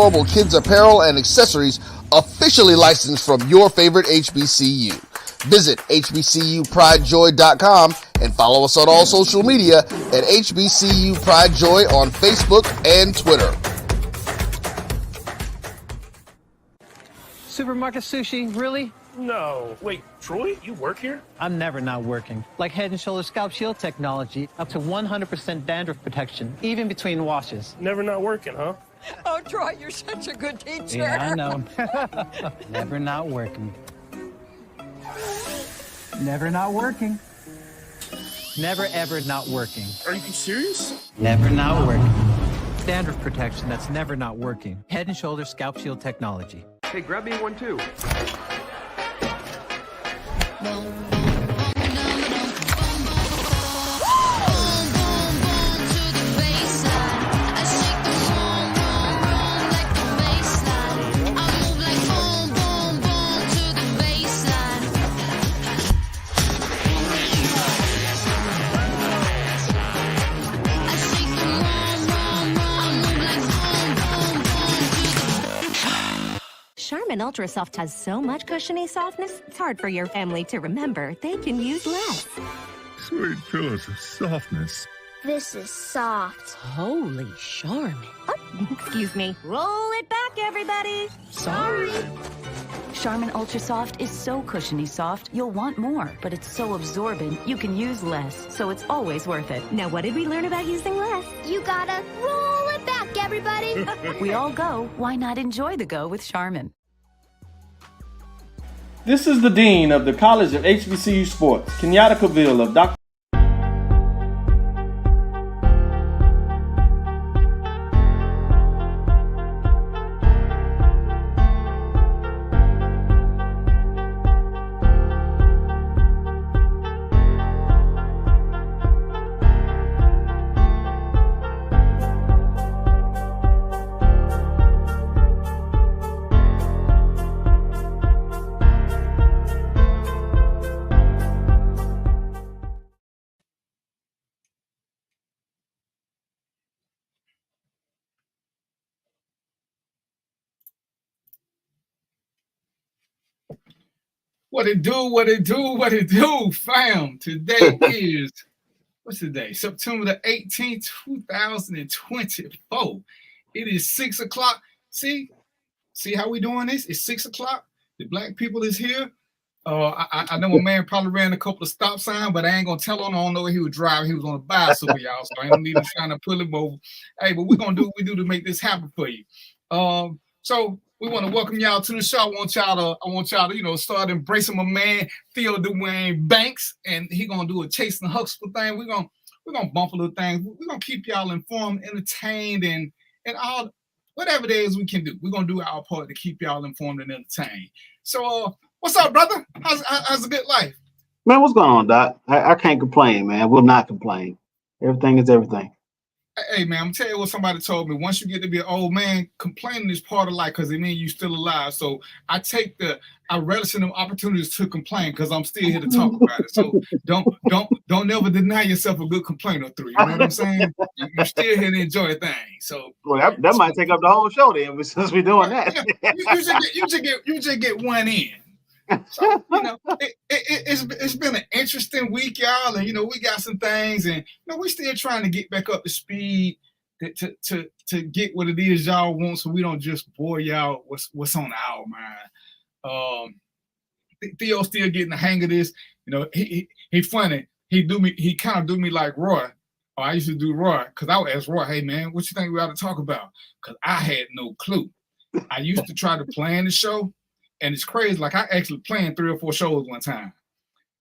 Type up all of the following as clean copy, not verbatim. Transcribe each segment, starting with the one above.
adorable kids apparel and accessories officially licensed from your favorite HBCU. Visit hbcupridejoy.com and follow us on all social media at HBCU Pride Joy on Facebook and Twitter. Supermarket sushi, really? No. Wait, Troy, you work here? I'm never not working. Like Head & Shoulders Scalp Shield technology, up to 100% dandruff protection, even between washes. Never not working, huh? Oh, Troy, you're such a good teacher. Yeah, I know. Never not working. Never not working. Never ever not working. Are you serious? Never not working. Dandruff protection that's never not working. Head & Shoulders Scalp Shield technology. Hey, grab me one too. Charmin Ultra Soft has so much cushiony softness, it's hard for your family to remember. They can use less. Sweet pillows of softness. This is soft. Holy Charmin. Oh, excuse me. Roll it back, everybody. Sorry. Charmin Ultra Soft is so cushiony soft, you'll want more. But it's so absorbent, you can use less. So it's always worth it. Now, what did we learn about using less? You gotta roll it back, everybody. We all go. Why not enjoy the go with Charmin? This is the Dean of the College of HBCU Sports, Kenyatta Cavill of Dr. What it do, fam? Today is, what's the day? September the 18th, 2024. It is 6 o'clock. See how we doing this? It's 6 o'clock. The black people is here. I know a man probably ran a couple of stop signs, but I ain't gonna tell him. I don't know where he was driving. He was on a bicycle, y'all. So I don't need him trying to pull him over. Hey, but we're gonna do what we do to make this happen for you. So we want to welcome y'all to the show. I want y'all to, start embracing my man Theo Dwayne Banks, and he gonna do a Chasing Huxtable thing. We're gonna bump a little thing. We're gonna keep y'all informed, entertained, and all whatever it is we can do. We're gonna do our part to keep y'all informed and entertained. So, what's up, brother? How's a good life? Man, what's going on, Doc? I can't complain, man. Will not complain. Everything is everything. Hey, man, I'm gonna tell you what somebody told me. Once you get to be an old man, complaining is part of life because it means you're still alive. So I relish in the opportunities to complain because I'm still here to talk about it. So don't never deny yourself a good complaint or three. You know what I'm saying? You're still here to enjoy things. So that might take up the whole show then, since we're doing that. You just get one in. So, it's been an interesting week, y'all, and we got some things, and we're still trying to get back up to speed to get what it is y'all want, so we don't just bore y'all what's on our mind. Theo's still getting the hang of this. He funny. He kind of do me like Roy. Or I used to do Roy, because I would ask Roy, hey man, what you think we ought to talk about? Because I had no clue. I used to try to plan the show. And it's crazy. Like I actually planned 3 or 4 shows one time.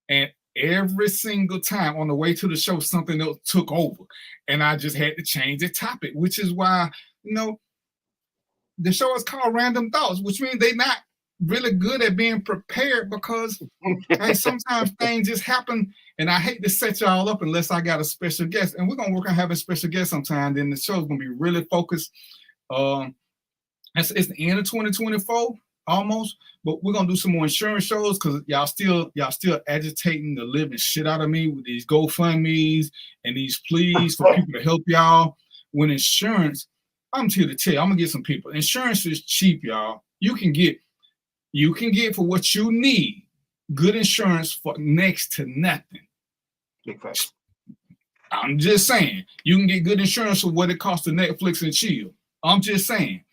And every single time on the way to the show, something else took over. And I just had to change the topic, which is why, the show is called Random Thoughts, which means they're not really good at being prepared because hey, sometimes things just happen. And I hate to set y'all up unless I got a special guest. And we're going to work on having a special guest sometime. Then the show's going to be really focused. It's the end of 2024. Almost, but we're gonna do some more insurance shows because y'all still agitating the living shit out of me with these GoFundMe's and these pleas for people to help y'all. When insurance I'm here to tell you, I'm gonna get some people. Insurance is cheap, y'all. You can get for what you need good insurance for next to nothing. Big facts. I'm just saying, you can get good insurance for what it costs to Netflix and chill. I'm just saying.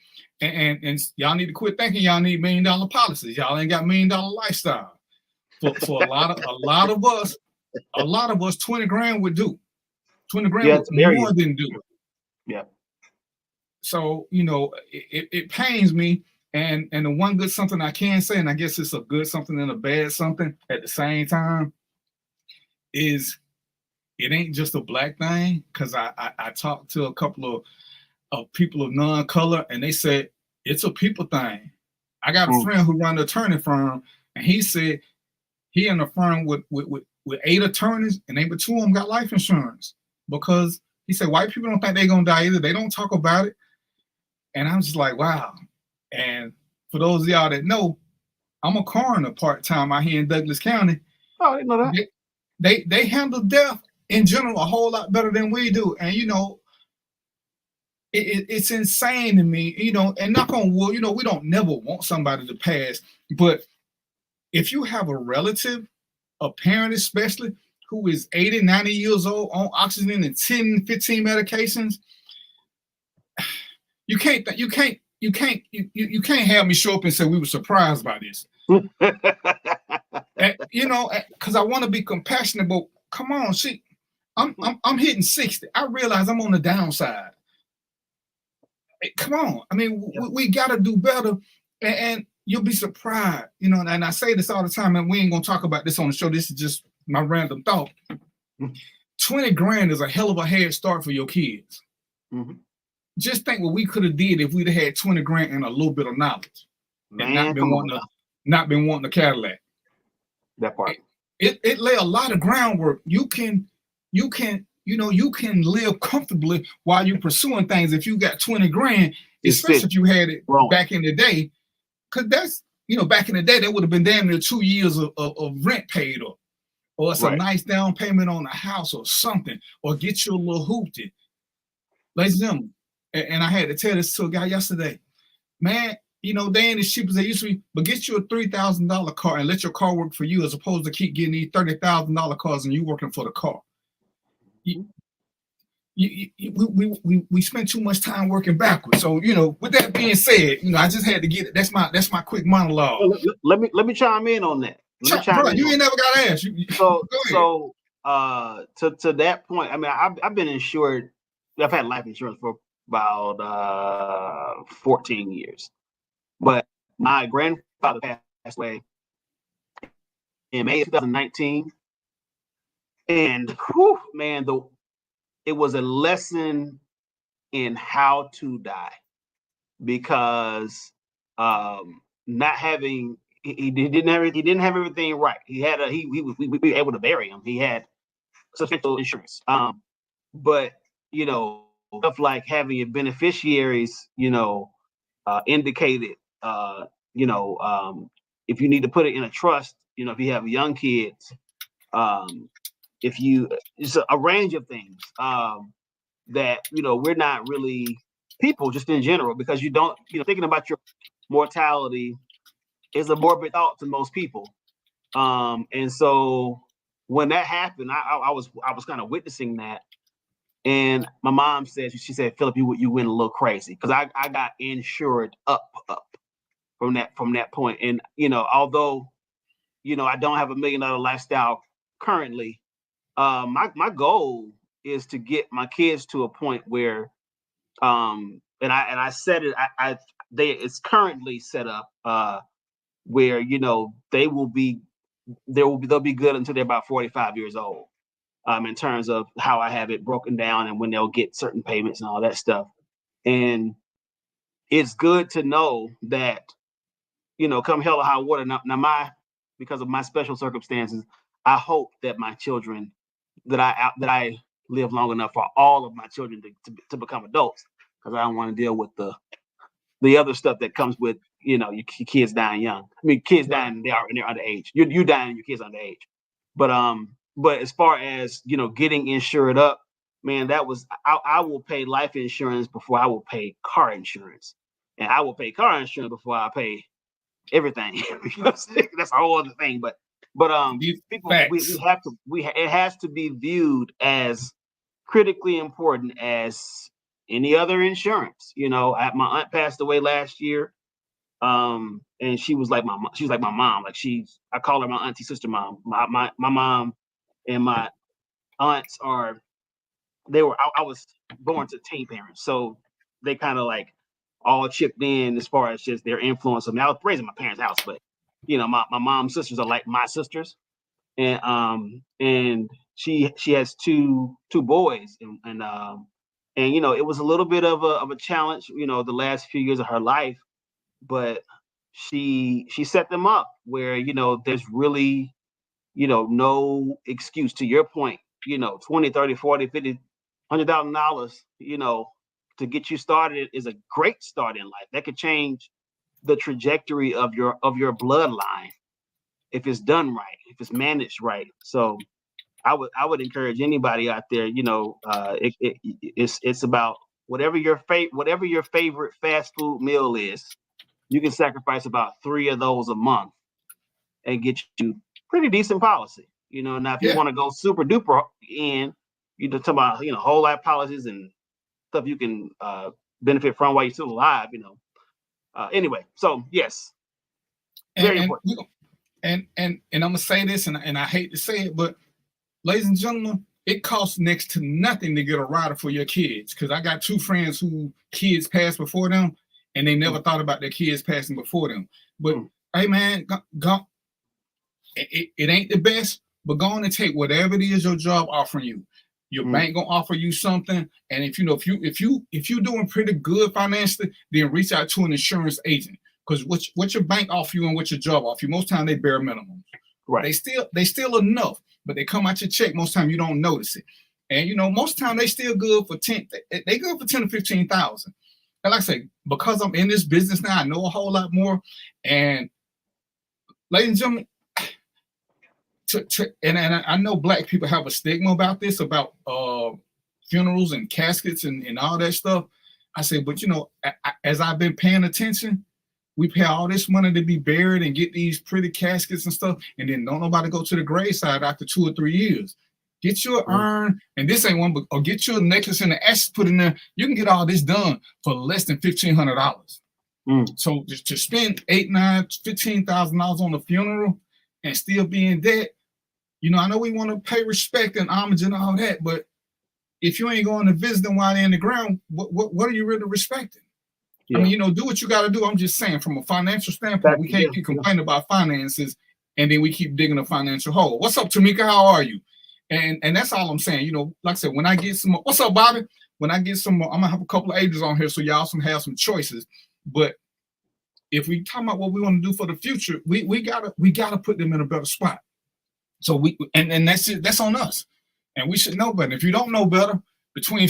And y'all need to quit thinking y'all need $1 million policies. Y'all ain't got $1 million lifestyle. For a lot of us, 20 grand would do. 20 grand would more than do. Yeah. So, it pains me. And the one good something I can say, and I guess it's a good something and a bad something at the same time, is it ain't just a black thing. Because I talked to a couple of people of non-color, and they said it's a people thing. I got a friend who runs an attorney firm, and he said he in a firm with 8 attorneys, and they but 2 of them got life insurance because he said white people don't think they're gonna die either. They don't talk about it. And I'm just like, wow. And for those of y'all that know, I'm a coroner part-time out here in Douglas County. Oh, I didn't know that. They handle death in general a whole lot better than we do. And it's insane to me, and knock on wood, we don't never want somebody to pass. But if you have a relative, a parent especially, who is 80, 90 years old on oxygen and 10, 15 medications, you can't have me show up and say we were surprised by this. Because I want to be compassionate, but come on, see, I'm hitting 60. I realize I'm on the downside. Come on. I mean, we got to do better, and you'll be surprised, and I say this all the time, and we ain't going to talk about this on the show. This is just my random thought. 20 grand is a hell of a head start for your kids. Mm-hmm. Just think what we could have did if we'd have had 20 grand and a little bit of knowledge, and not been wanting a Cadillac. That part. It lay a lot of groundwork. You can live comfortably while you're pursuing things if you got 20 grand, especially if you had it back in the day. Because that's, back in the day, that would have been damn near 2 years of rent paid up. Or it's a nice down payment on a house or something, or get you a little hoopty. Ladies and gentlemen, and I had to tell this to a guy yesterday, man, they ain't as cheap as they used to be, but get you a $3,000 car and let your car work for you as opposed to keep getting these $30,000 cars and you working for the car. We spend too much time working backwards. So, with that being said, I just had to get it. That's my quick monologue. Let me chime in on that. Bro, you ain't never got asked. So to that point, I mean, I've been insured. I've had life insurance for about 14 years, but my grandfather passed away in May 2019, and man, it was a lesson in how to die, because not having he didn't have everything right. We were able to bury him. He had substantial insurance, but stuff like having your beneficiaries, indicated, if you need to put it in a trust, if you have young kids, it's a range of things that we're not really people just in general, because you don't thinking about your mortality is a morbid thought to most people, and so when that happened, I was kind of witnessing that, and my mom said, she said, Philip, you went a little crazy, because I got insured up from that point, and although I don't have $1 million lifestyle currently. My goal is to get my kids to a point where, and I said it, it's currently set up where they'll be good until they're about 45 years old, in terms of how I have it broken down and when they'll get certain payments and all that stuff. And it's good to know that come hell or high water. Now because of my special circumstances, I hope that my children, that I live long enough for all of my children to become adults, because I don't want to deal with the other stuff that comes with your kids dying young. I mean, kids dying, they're underage. You dying and your kids underage. But as far as getting insured up, man, that was I will pay life insurance before I will pay car insurance, and I will pay car insurance before I pay everything. That's a whole other thing. But people, we have to it has to be viewed as critically important as any other insurance. You know, my aunt passed away last year, and she was like my mom. Like I call her my auntie sister mom. My mom and my aunts are. I was born to teen parents, so they kind of like all chipped in as far as just their influence. I mean, I was raised in my parents' house, but you know, my mom's sisters are like my sisters, and she has two boys, and you know, it was a little bit of a challenge, you know, the last few years of her life, but she set them up where, you know, there's really, you know, no excuse. To your point, you know, 20, 30, 40, 50, $100,000, you know, to get you started is a great start in life. That could change the trajectory of your bloodline if it's done right, if it's managed right. So I would encourage anybody out there, you know, it's about whatever your favorite fast food meal is. You can sacrifice about 3 of those a month and get you pretty decent policy. You know, now if you want to go super duper in, you talk about, you know, whole life policies and stuff you can benefit from while you're still alive, you know. Anyway, so yes, very important. And I'm gonna say this, and I hate to say it, but ladies and gentlemen, it costs next to nothing to get a rider for your kids. Because I got 2 friends who kids passed before them, and they never thought about their kids passing before them. But hey, man, go. It ain't the best, but go on and take whatever it is your job offering you. Your bank gonna offer you something, and if you're doing pretty good financially, then reach out to an insurance agent, because what your bank offer you and what your job offer you, most time they bare minimum. Right. They still enough, but they come out your check. Most time you don't notice it, and you know most time they still good for 10. They good for 10 to 15,000. And like I say, because I'm in this business now, I know a whole lot more. And ladies and gentlemen. And I know Black people have a stigma about this, about funerals and caskets and all that stuff. I say, but you know, as I've been paying attention, we pay all this money to be buried and get these pretty caskets and stuff, and then don't nobody go to the graveside after 2 or 3 years. Get your urn, and this ain't one, but or get your necklace and the ashes put in there. You can get all this done for less than $1,500. So just to spend $8,000, $9,000, $15,000 on a funeral and still be in debt. You know, I know we want to pay respect and homage and all that, but if you ain't going to visit them while they're in the ground, what are you really respecting? I mean, you know, do what you got to do. I'm just saying, from a financial standpoint, we can't keep complaining about finances and then we keep digging a financial hole. What's up, Tamika? How are you? And that's all I'm saying. You know, like I said, when I get some more, what's up, Bobby? When I get some more, I'm gonna have a couple of agents on here so y'all have some choices. But if we talk about what we want to do for the future, we gotta put them in a better spot. So and that's it. That's on us, and we should know better. If you don't know better, between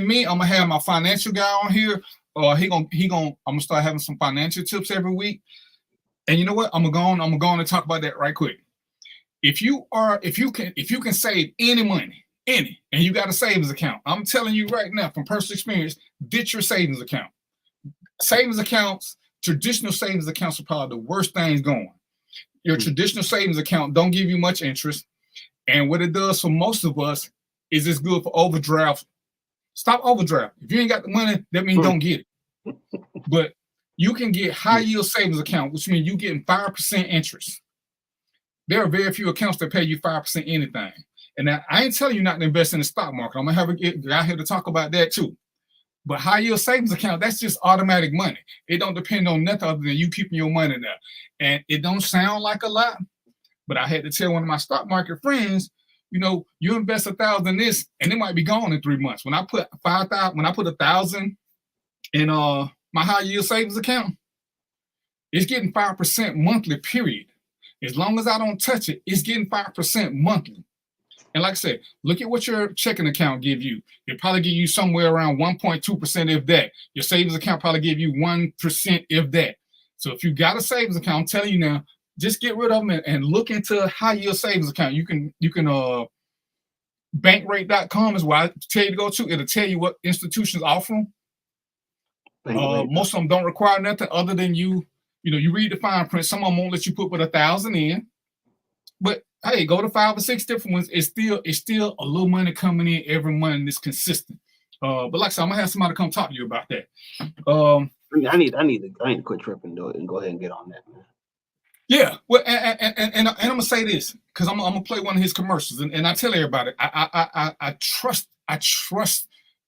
me, I'm gonna have my financial guy on here. I'm gonna start having some financial tips every week. And you know what? I'm gonna go on and talk about that right quick. If you can save any money, and you got a savings account, I'm telling you right now from personal experience, ditch your savings account. Savings accounts, traditional savings accounts are probably the worst things going. Your traditional savings account don't give you much interest. And what it does for most of us is it's good for overdraft. Stop overdraft. If you ain't got the money, that means don't get it. But you can get high yield savings account, which means you're getting 5% interest. There are very few accounts that pay you 5% anything. And now, I ain't telling you not to invest in the stock market. I'm gonna have a guy here to talk about that too. But high yield savings account, that's just automatic money. It don't depend on nothing other than you keeping your money there. And it don't sound like a lot, but I had to tell one of my stock market friends, you know, you invest 1,000 in this, and it might be gone in 3 months. When I put 1,000 in my high yield savings account, it's getting 5% monthly, period. As long as I don't touch it, it's getting 5% monthly. And like I said, look at what your checking account give you. It probably give you somewhere around 1.2%, if that. Your savings account probably give you 1%, if that. So if you got a savings account, I'm telling you now, just get rid of them and look into high yield savings account. You can Bankrate.com is where I tell you to go to. It'll tell you what institutions offer them. Most of them don't require nothing other than you read the fine print. Some of them won't let you put but 1,000 in. But hey, go to 5 or 6 different ones. It's still a little money coming in every month and it's consistent. But like I said, I'm gonna have somebody come talk to you about that. I need to quit tripping though and go ahead and get on that, man. Yeah, well, and I'm gonna say this because I'm gonna play one of his commercials, and I tell everybody I trust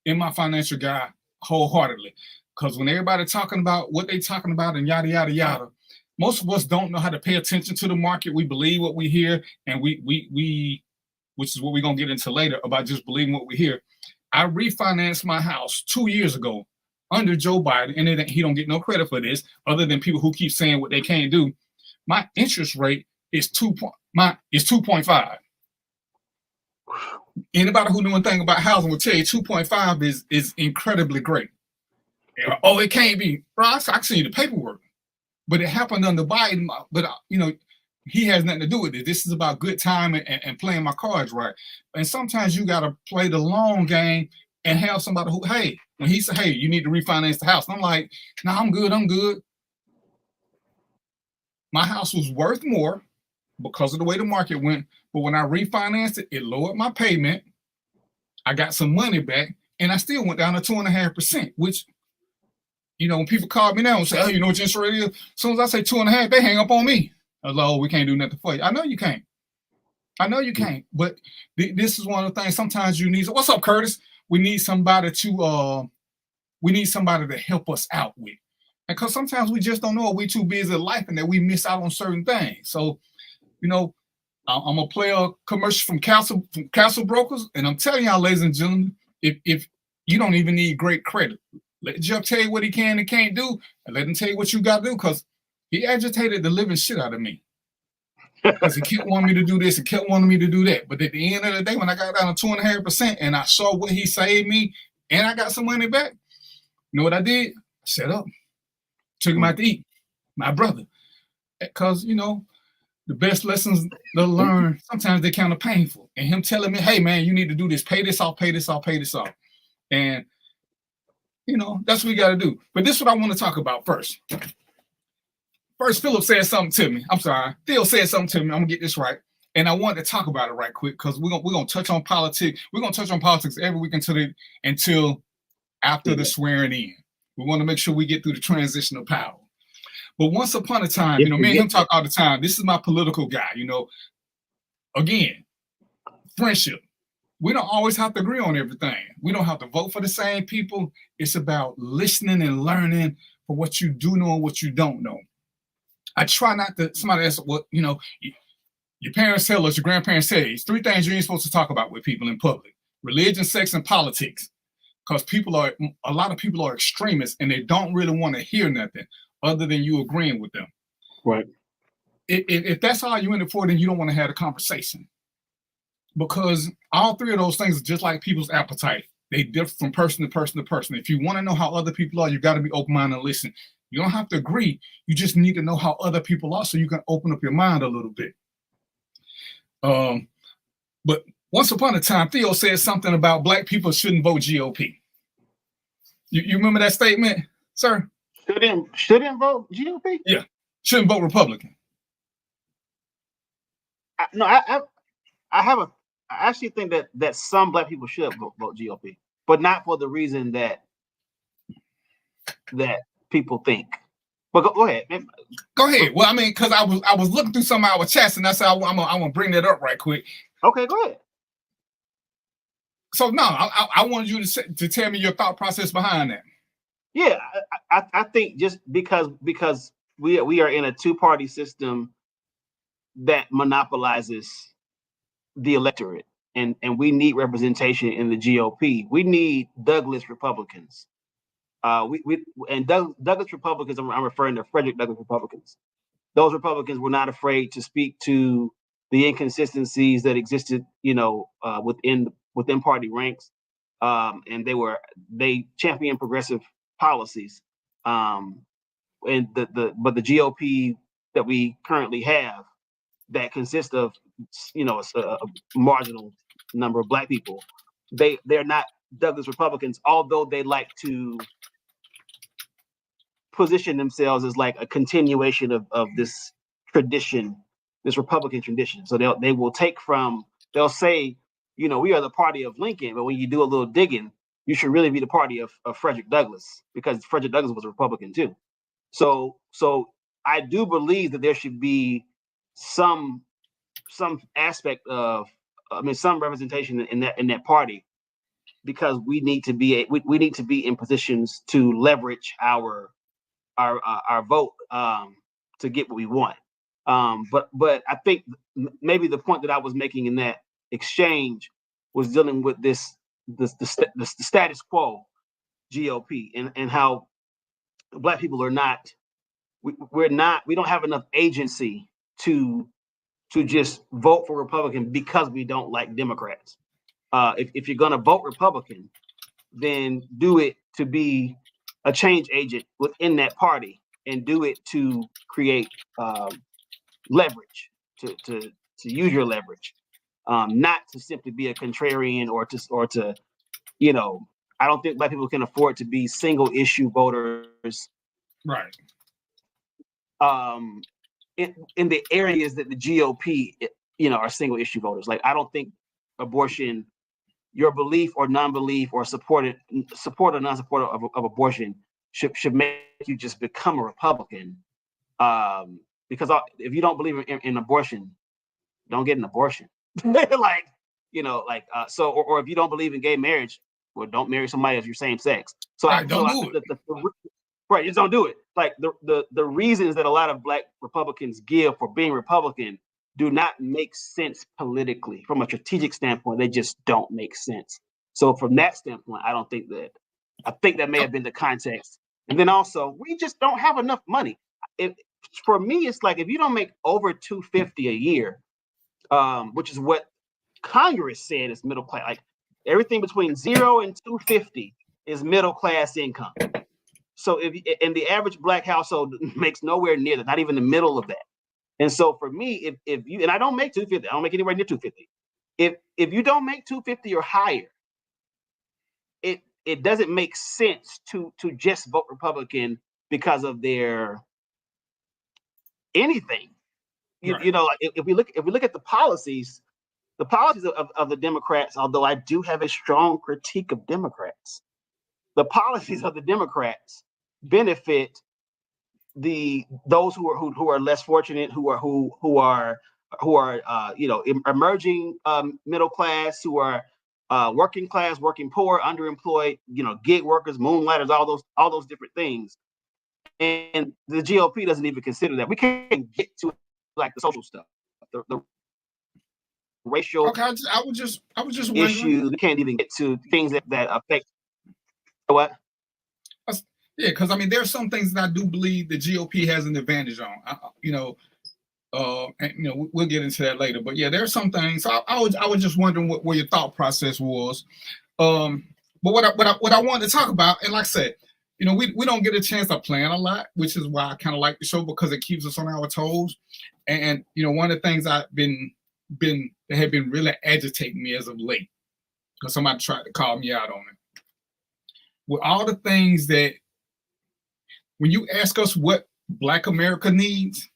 in my financial guy wholeheartedly, because when everybody talking about what they talking about and yada yada yada, most of us don't know how to pay attention to the market. We believe what we hear, and we which is what we're gonna get into later about just believing what we hear. I refinanced my house 2 years ago under Joe Biden, and he don't get no credit for this, other than people who keep saying what they can't do. My interest rate is 2.5. Anybody who know anything about housing will tell you 2.5 is incredibly great. Oh, it can't be. Bro, I can see the paperwork, but it happened under Biden. But he has nothing to do with it. This is about good time and playing my cards right. And sometimes you gotta play the long game and have somebody who, hey, when he said, hey, you need to refinance the house, and I'm like, no, I'm good. My house was worth more because of the way the market went, but when I refinanced it, it lowered my payment. I got some money back, and I still went down to 2.5%, which, when people call me now and say, oh, you know what interest rate is? As soon as I say 2.5%, they hang up on me. I was like, oh, we can't do nothing for you. I know you can't, but this is one of the things sometimes you need. What's up, Curtis? We need somebody to help us out with. Because sometimes we just don't know, we too busy life and that we miss out on certain things. So, I'm gonna play a commercial from Castle Brokers, and I'm telling y'all, ladies and gentlemen, if you don't even need great credit, let Jeff tell you what he can and can't do, and let him tell you what you got to do, because he agitated the living shit out of me. Because he kept wanting me to do this and kept wanting me to do that. But at the end of the day, when I got down to 2.5% and I saw what he saved me and I got some money back, you know what I did? I shut up. Took him out to eat, my brother. Because, the best lessons to learn, sometimes they're kind of painful. And him telling me, hey, man, you need to do this. Pay this off, pay this off, pay this off. And, that's what we got to do. But this is what I want to talk about first. First, Philip said something to me. I'm sorry. Theo said something to me. I'm going to get this right. And I wanted to talk about it right quick because we're gonna touch on politics. We're going to touch on politics every week until after the swearing in. We want to make sure we get through the transition of power. But once upon a time, me and him talk all the time. This is my political guy, Again, friendship. We don't always have to agree on everything. We don't have to vote for the same people. It's about listening and learning for what you do know and what you don't know. I try not to, somebody asks, what, your parents tell us, your grandparents say, it's 3 things you ain't supposed to talk about with people in public: religion, sex, and politics. Because a lot of people are extremists and they don't really want to hear nothing other than you agreeing with them. Right. If that's all you're in it for, then you don't want to have a conversation. Because all 3 of those things are just like people's appetite. They differ from person to person to person. If you want to know how other people are, you got to be open-minded and listen. You don't have to agree. You just need to know how other people are so you can open up your mind a little bit. But once upon a time, Theo said something about black people shouldn't vote GOP. You remember that statement, sir? Shouldn't vote GOP? Yeah, shouldn't vote Republican. I actually think that some black people should vote GOP, but not for the reason that people think. But go ahead, man. Go ahead. Well, because I was looking through some of our chats, and that's how I'm gonna bring that up right quick. Okay, go ahead. So no, I wanted you to tell me your thought process behind that. Yeah, I think just because we are in a 2-party system that monopolizes the electorate, and we need representation in the GOP. We need Douglas Republicans. Douglas Republicans. I'm referring to Frederick Douglass Republicans. Those Republicans were not afraid to speak to the inconsistencies that existed, within party ranks, and they championed progressive policies. But the GOP that we currently have, that consists of a marginal number of black people. They're not Douglas Republicans, although they like to position themselves as like a continuation of this tradition, this Republican tradition. So they'll say, you know, we are the party of Lincoln, but when you do a little digging, you should really be the party of Frederick Douglass, because Frederick Douglass was a Republican too. So I do believe that there should be some aspect of, some representation in that party, because we need to be in positions to leverage our vote to get what we want. But I think maybe the point that I was making in that exchange was dealing with the status quo GOP and how black people are not, we don't have enough agency to just vote for Republican because we don't like Democrats. If you're going to vote Republican, then do it to be a change agent within that party, and do it to create leverage, to use your leverage, not to simply be a contrarian or to, you know, I don't think black people can afford to be single issue voters. Right. In the areas that the GOP, you know, are single issue voters. Like, I don't think abortion, your belief or non-belief or support or non-support of abortion should make you just become a Republican. Because if you don't believe in abortion, don't get an abortion. Like, you know, like, or if you don't believe in gay marriage, well, don't marry somebody of your same sex. So right, don't do it. Right, just don't do it. Like the reasons that a lot of black Republicans give for being Republican do not make sense politically. From a strategic standpoint, they just don't make sense. So from that standpoint, I think that may have been the context. And then also, we just don't have enough money. For me, it's like, if you don't make over $250 a year, which is what Congress said is middle class, like everything between 0 and 250 is middle class income. So and the average black household makes nowhere near that, not even the middle of that. And so for me, if you, and I don't make 250, I don't make anywhere near 250. If you don't make 250 or higher, it doesn't make sense to just vote Republican because of their anything. You know, if we look at the policies of the Democrats, although I do have a strong critique of Democrats, the policies of the Democrats benefit those who are less fortunate, who are you know, emerging middle class, who are working class, working poor, underemployed, you know, gig workers, moonlighters, all those different things. And the GOP doesn't even consider that. We can't get to like the social stuff, the racial. Okay, I was just issues. We can't even get to things that affect what. Yeah, because I mean, there are some things that I do believe the GOP has an advantage on. You know, and you know, we'll get into that later. But yeah, there are some things. So I was just wondering what your thought process was. But what I wanted to talk about, and like I said, you know, we don't get a chance to plan a lot, which is why I kind of like the show, because it keeps us on our toes. And you know, one of the things I've been really agitating me as of late, because somebody tried to call me out on it, with all the things that, when you ask us what Black America needs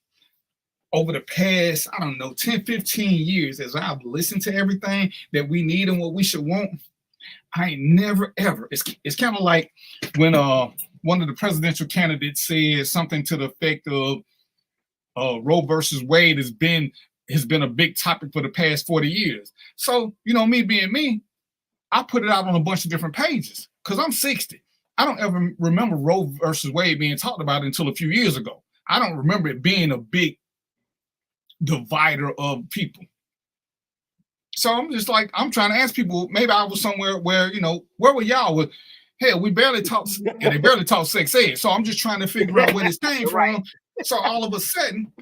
over the past, I don't know, 10, 15 years, as I've listened to everything that we need and what we should want, I ain't never, ever. It's kind of like when one of the presidential candidates says something to the effect of Roe versus Wade has been a big topic for the past 40 years. So, you know, me being me, I put it out on a bunch of different pages because I'm 60. I don't ever remember Roe versus Wade being talked about until a few years ago. I don't remember it being a big divider of people. So I'm just like, I'm trying to ask people, maybe I was somewhere where, you know, where were y'all with, hell, we barely talk, and they barely talk sex ed. So I'm just trying to figure out where this came from. So all of a sudden,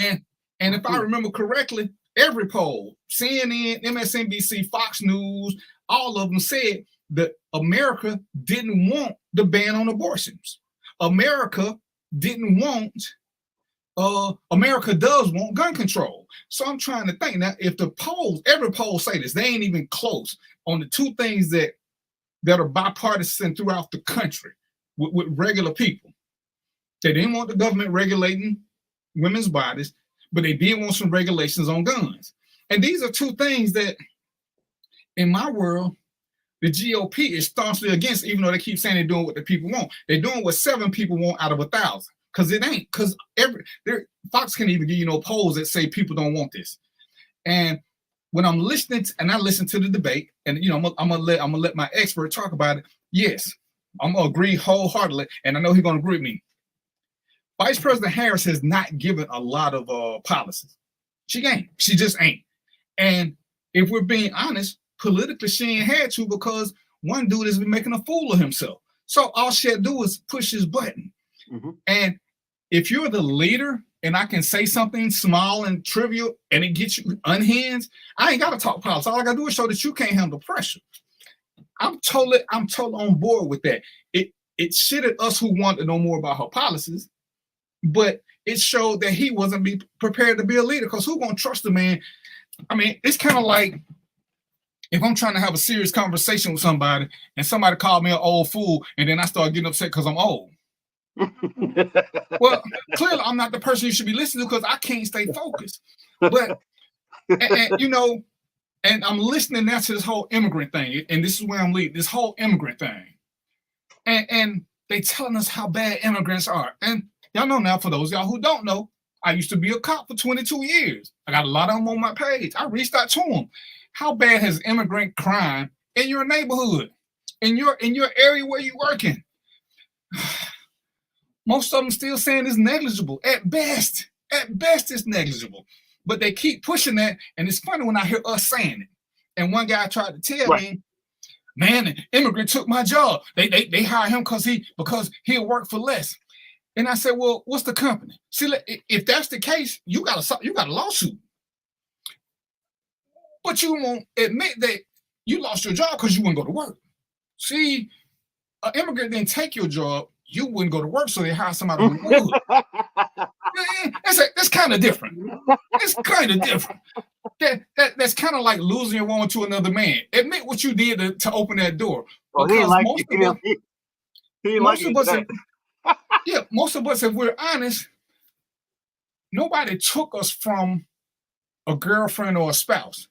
and if I remember correctly, every poll, CNN, MSNBC, Fox News, all of them said that America didn't want the ban on abortions. America didn't want America does want gun control. So I'm trying to think now, if the polls, every poll say this, they ain't even close on the two things that are bipartisan throughout the country with regular people. They didn't want the government regulating women's bodies, but they did want some regulations on guns. And these are two things that, in my world, the GOP is staunchly against, even though they keep saying they're doing what the people want. They're doing what 7 people want out of 1,000. Because it ain't. Because Fox can't even give you no polls that say people don't want this. And when I'm listening, and I listen to the debate, and I'm gonna let my expert talk about it. Yes, I'm gonna agree wholeheartedly, and I know he's gonna agree with me. Vice President Harris has not given a lot of policies. She ain't. She just ain't. And if we're being honest, politically, she ain't had to, because one dude has been making a fool of himself. So all she had to do is push his button. Mm-hmm. And if you're the leader and I can say something small and trivial and it gets you unhinged, I ain't got to talk politics. All I got to do is show that you can't handle pressure. I'm totally on board with that. It shitted us who want to know more about her policies, but it showed that he wasn't prepared to be a leader, because who gonna trust the man? I mean, it's kind of like if I'm trying to have a serious conversation with somebody and somebody called me an old fool, and then I start getting upset because I'm old. Well, clearly I'm not the person you should be listening to, because I can't stay focused. But and I'm listening now to this whole immigrant thing, and this is where I'm leading, this whole immigrant thing. And they telling us how bad immigrants are. And y'all know now, for those of y'all who don't know, I used to be a cop for 22 years. I got a lot of them on my page. I reached out to them. How bad has immigrant crime in your neighborhood, in your area where you're working? Most of them still saying it's negligible. At best, it's negligible. But they keep pushing that, and it's funny when I hear us saying it. And one guy tried to tell me, man, an immigrant took my job. They hired him because he'll work for less. And I said, well, what's the company? See, if that's the case, you got a lawsuit. But you won't admit that you lost your job because you wouldn't go to work. See, an immigrant didn't take your job. You wouldn't go to work, so they hire somebody who would. That's kind of different. It's kind of different. That's kind of like losing your woman to another man. Admit what you did to open that door. Well, most of us, if we're honest, nobody took us from a girlfriend or a spouse.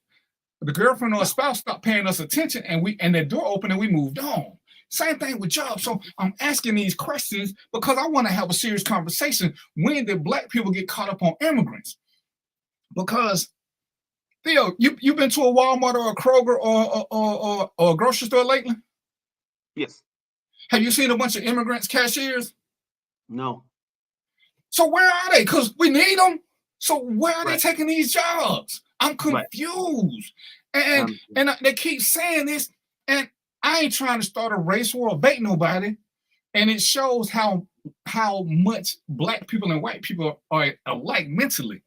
The girlfriend or a spouse stopped paying us attention, and that door opened and we moved on. Same thing with jobs. So I'm asking these questions because I want to have a serious conversation. When did Black people get caught up on immigrants? Because, Theo, you been to a Walmart or a Kroger or a grocery store lately? Yes. Have you seen a bunch of immigrants cashiers? No. So where are they? Because we need them. So where are they taking these jobs? I'm confused. And they keep saying this, and I ain't trying to start a race war or bait nobody. And it shows how much Black people and white people are alike mentally.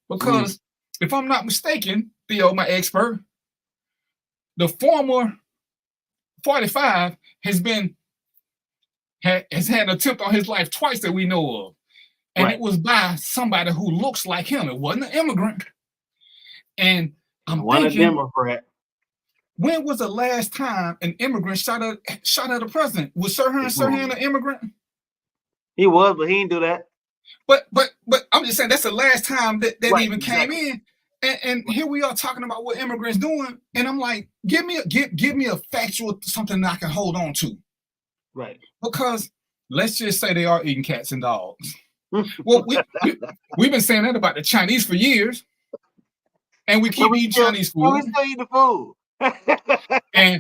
Because if I'm not mistaken, Theo, my expert, the former 45 has had an attempt on his life twice that we know of. And it was by somebody who looks like him. It wasn't an immigrant. And I'm thinking, when was the last time an immigrant shot at a president? Was Sirhan an immigrant? He was, but he didn't do that. But I'm just saying that's the last time that even came in. And here we are talking about what immigrants doing, and I'm like, give me a factual something that I can hold on to. Right. Because let's just say they are eating cats and dogs. Well, we've been saying that about the Chinese for years, and we keep eating Chinese food. We still eat the food. and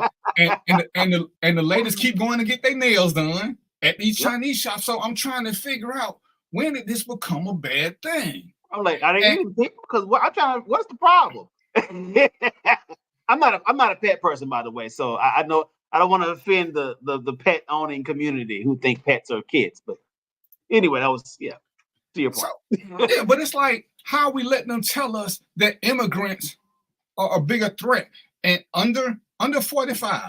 the ladies keep going to get their nails done at these Chinese shops. So I'm trying to figure out, when did this become a bad thing? I'm like, are they eating people? Because what's the problem? I'm not a pet person, by the way, so I know I don't want to offend the pet owning community who think pets are kids. But anyway, that was to your point. So, but it's like, how are we letting them tell us that immigrants are a bigger threat? And under 45,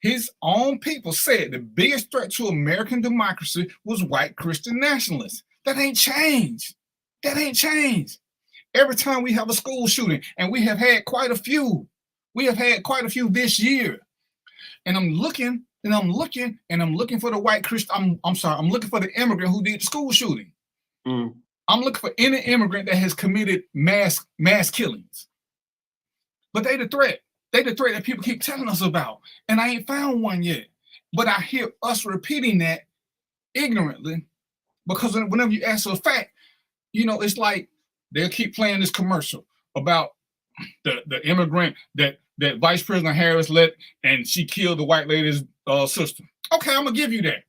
his own people said the biggest threat to American democracy was white Christian nationalists. That ain't changed. That ain't changed. Every time we have a school shooting, and we have had quite a few. We have had quite a few this year. And I'm looking for the white Christian. I'm looking for the immigrant who did the school shooting. I'm looking for any immigrant that has committed mass killings. But they the threat. They the threat that people keep telling us about. And I ain't found one yet. But I hear us repeating that ignorantly, because whenever you ask for a fact, it's like they'll keep playing this commercial about the immigrant that Vice President Harris let, and she killed the white lady's sister. Okay, I'm gonna give you that.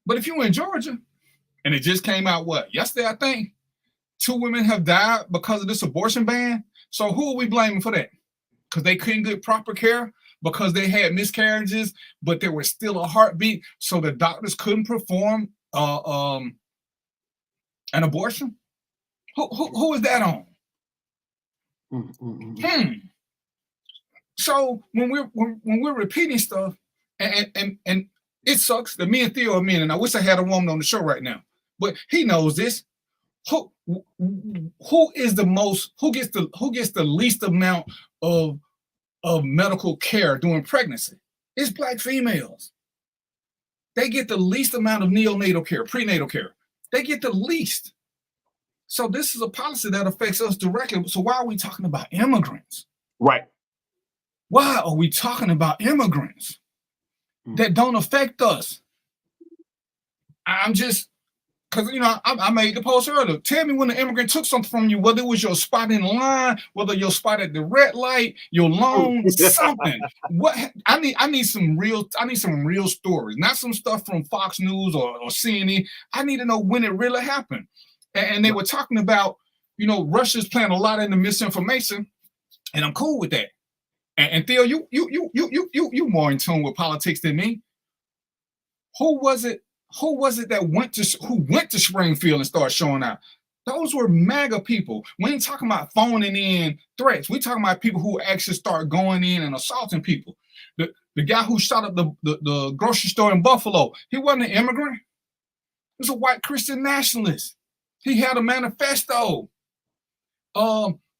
But if you're in Georgia, and it just came out yesterday, I think 2 women have died because of this abortion ban. So who are we blaming for that? Because they couldn't get proper care, because they had miscarriages, but there was still a heartbeat, so the doctors couldn't perform an abortion. Who is that on? So when we're repeating stuff, and it sucks that me and Theo are men, and I wish I had a woman on the show right now, but he knows this. Who gets the least amount of medical care during pregnancy? It's Black females. They get the least amount of neonatal care, prenatal care. They get the least. So this is a policy that affects us directly. So why are we talking about immigrants? Right. Why are we talking about immigrants that don't affect us? I'm just, because, I made the post earlier. Tell me when the immigrant took something from you, whether it was your spot in line, whether your spot at the red light, your loan, something. I need some real stories, not some stuff from Fox News or CNN. I need to know when it really happened. And they were talking about, Russia's playing a lot in the misinformation, and I'm cool with that. And Theo, you more in tune with politics than me. Who was it that went to Springfield and started showing out? Those were MAGA people. We ain't talking about phoning in threats. We talking about people who actually start going in and assaulting people. The guy who shot up the grocery store in Buffalo, he wasn't an immigrant. He was a white Christian nationalist. He had a manifesto.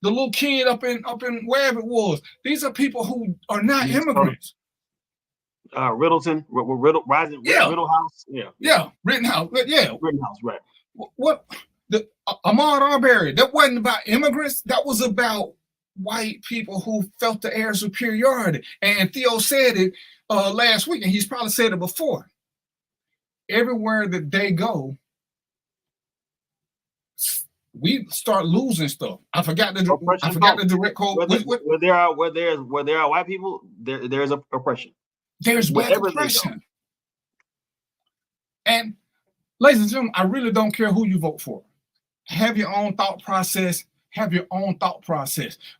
The little kid up in wherever it was. These are people who are not immigrants. Riddle House. Yeah, Rittenhouse. Yeah, Rittenhouse. Right. What the Ahmaud Arbery? That wasn't about immigrants. That was about white people who felt the air superiority. And Theo said it last week, and he's probably said it before. Everywhere that they go, we start losing stuff. I forgot the direct quote. Where there are white people, there's oppression. There's black oppression. And ladies and gentlemen, I really don't care who you vote for. Have your own thought process.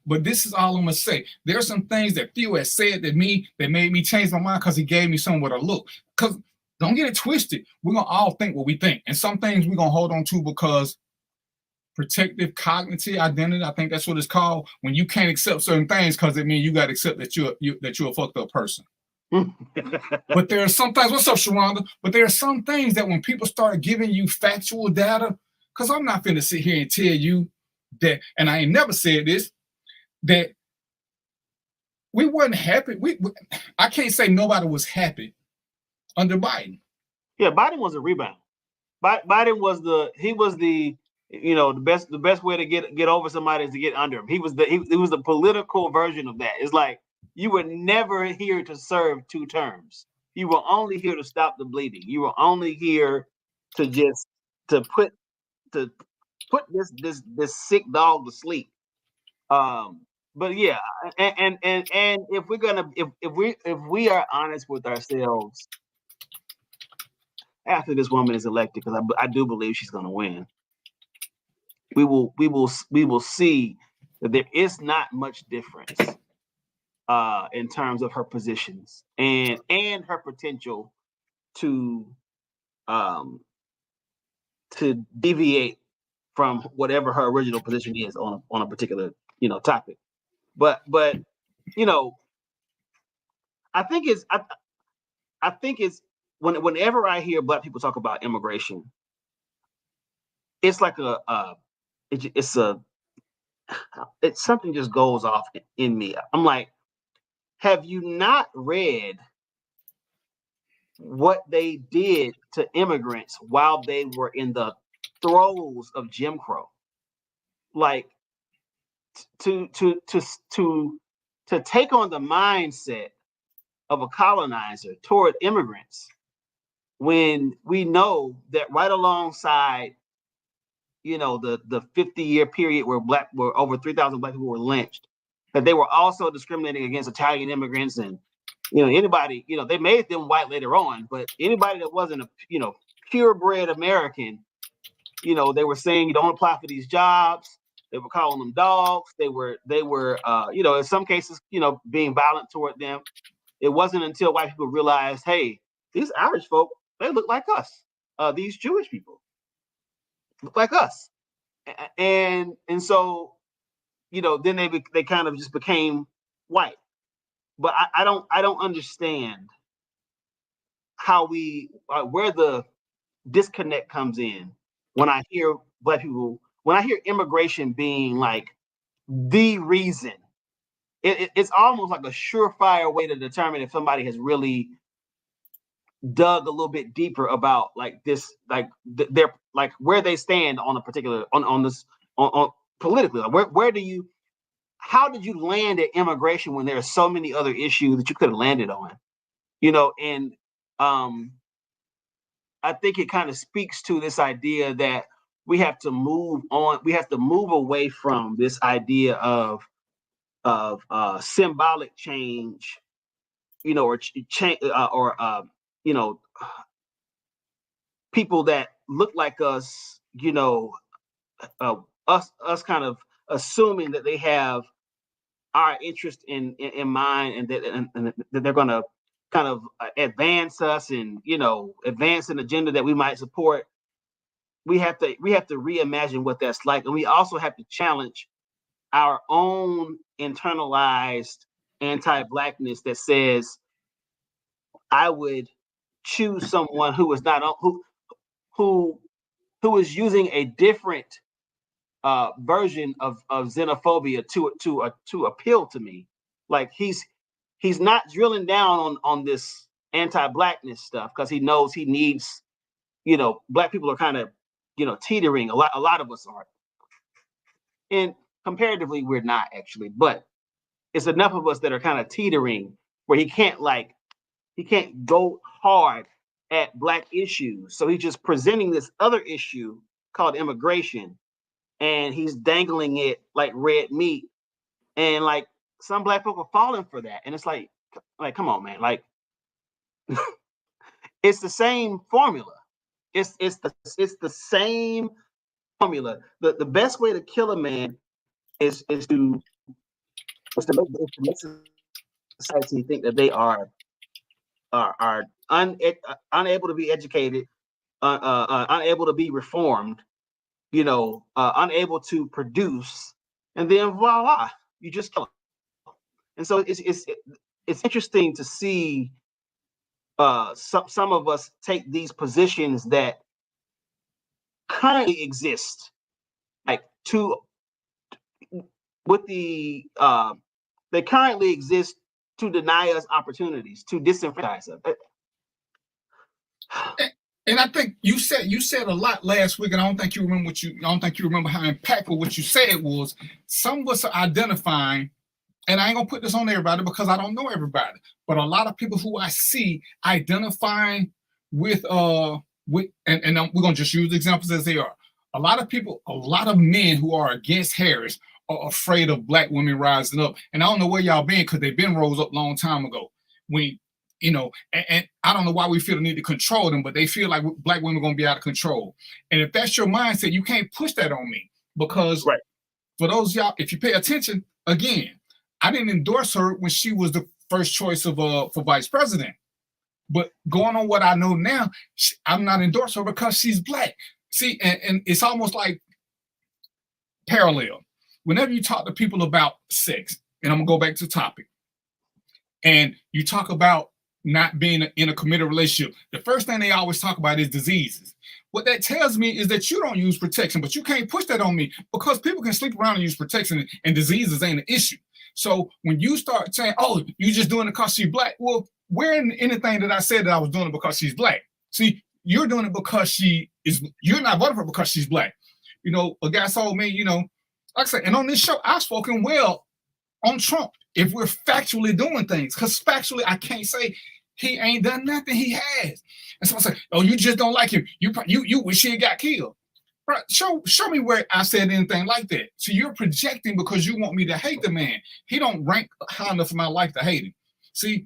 But this is all I'm gonna say. There are some things that Theo has said that made me change my mind, because he gave me somewhere to look. Because don't get it twisted. We're gonna all think what we think, and some things we're gonna hold on to because protective cognitive identity, I think that's what it's called. When you can't accept certain things, because it means you got to accept that you're a fucked up person. But there are some things. What's up, Sharonda? But there are some things that when people start giving you factual data, because I'm not finna sit here and tell you that, and I ain't never said this, that we wasn't happy. I can't say nobody was happy under Biden. Yeah, Biden was a rebound. Biden was the best way to get over somebody is to get under him. He was the political version of that. It's like you were never here to serve 2 terms. You were only here to stop the bleeding. You were only here to put this sick dog to sleep. But yeah, and if we are honest with ourselves after this woman is elected, because I do believe she's going to win, we will see that there is not much difference in terms of her positions and her potential to deviate from whatever her original position is on a particular topic. But I think it's whenever I hear Black people talk about immigration, it's like it's something just goes off in me. I'm like, have you not read what they did to immigrants while they were in the throes of Jim Crow? Like to take on the mindset of a colonizer toward immigrants, when we know that right alongside, the 50-year period where over 3,000 Black people were lynched, that they were also discriminating against Italian immigrants and, anybody, they made them white later on, but anybody that wasn't a, purebred American, they were saying you don't apply for these jobs. They were calling them dogs. They were, in some cases, being violent toward them. It wasn't until white people realized, hey, these Irish folk, they look like us. These Jewish people look like us. And so, then they kind of just became white. But I don't understand how where the disconnect comes in when I hear Black people, when I hear immigration being like the reason. It's almost like a surefire way to determine if somebody has really dug a little bit deeper about like this, like they're like where they stand on a particular on this politically. Like how did you land at immigration when there are so many other issues that you could have landed on? And I think it kind of speaks to this idea that we have to move on. We have to move away from this idea of symbolic change, or change, or people that look like us, us kind of assuming that they have our interest in mind, and that they're going to kind of advance us and advance an agenda that we might support. We have to reimagine what that's like, and we also have to challenge our own internalized anti-Blackness that says, I would choose someone who is not who is using a different version of xenophobia to appeal to me. Like he's not drilling down on this anti-Blackness stuff because he knows he needs, Black people are kind of, teetering. A lot of us are, and comparatively we're not actually, but it's enough of us that are kind of teetering where he can't go hard at Black issues. So he's just presenting this other issue called immigration, and he's dangling it like red meat. And like some Black folk are falling for that. And it's like, come on, man. Like it's the same formula. It's the same formula. The best way to kill a man is to make society think that they are unable to be educated, unable to be reformed, unable to produce, and then voila, you just kill them. And so it's interesting to see some of us take these positions that currently exist, like they currently exist to deny us opportunities, to disenfranchise us. And I think you said a lot last week, and I don't think you remember how impactful what you said was. Some of us are identifying, and I ain't gonna put this on everybody because I don't know everybody, but a lot of people who I see identifying with and we're gonna just use examples as they are. A lot of men who are against Harris are afraid of Black women rising up, and I don't know where y'all been because they've been rose up long time ago. And I don't know why we feel the need to control them, but they feel like Black women are going to be out of control. And if that's your mindset, you can't push that on me because for those y'all, if you pay attention, again, I didn't endorse her when she was the first choice of for vice president. But going on what I know now, I'm not endorsing her because she's Black. See, and it's almost like parallel. Whenever you talk to people about sex, and I'm going to go back to the topic, and you talk about not being in a committed relationship, the first thing they always talk about is diseases. what that tells me is that you don't use protection, but you can't push that on me because people can sleep around and use protection and diseases ain't an issue. So when you start saying, oh, you just doing it because she's black, well, where in anything that I said that I was doing it because she's black? See, you're doing it because you're not voting for her because she's black. You know, a guy told me, you know, like I said, and on this show, I've spoken well on Trump if we're factually doing things, because factually, I can't say he ain't done nothing. He has. And someone say, oh, you just don't like him. You wish he had got killed. Right? Show me where I said anything like that. So you're projecting because you want me to hate the man. He don't rank high enough in my life to hate him. See,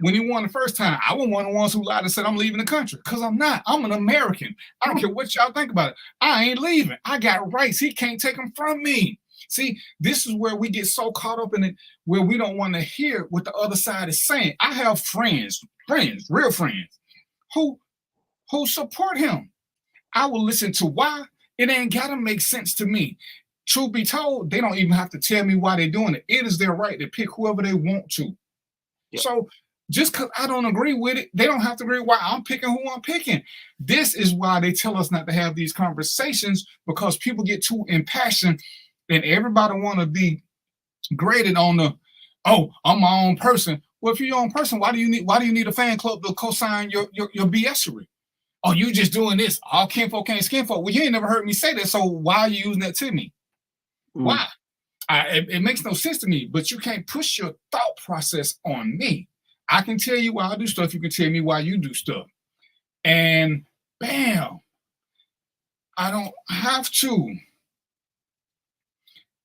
when he won the first time, I was one of the ones who lied and said I'm leaving the country because I'm not. I'm an American. I don't care what y'all think about it. I ain't leaving. I got rights. He can't take them from me. See, this is where we get so caught up in it, where we don't want to hear what the other side is saying. I have friends, real friends, who support him. I will listen to why. It ain't gotta make sense to me. Truth be told, they don't even have to tell me why they're doing it. It is their right to pick whoever they want to. Yep. So just because I don't agree with it, they don't have to agree why I'm picking who I'm picking. This is why they tell us not to have these conversations, because people get too impassioned and everybody want to be graded on the, oh, I'm my own person. Well, if you're your own person, why do you need a fan club to co-sign your BS-ery? Oh, you just doing this. All kinfolk ain't skinfolk. Well, you ain't never heard me say that, so why are you using that to me? Why? It makes no sense to me, but you can't push your thought process on me. I can tell you why I do stuff. You can tell me why you do stuff. And bam, I don't have to.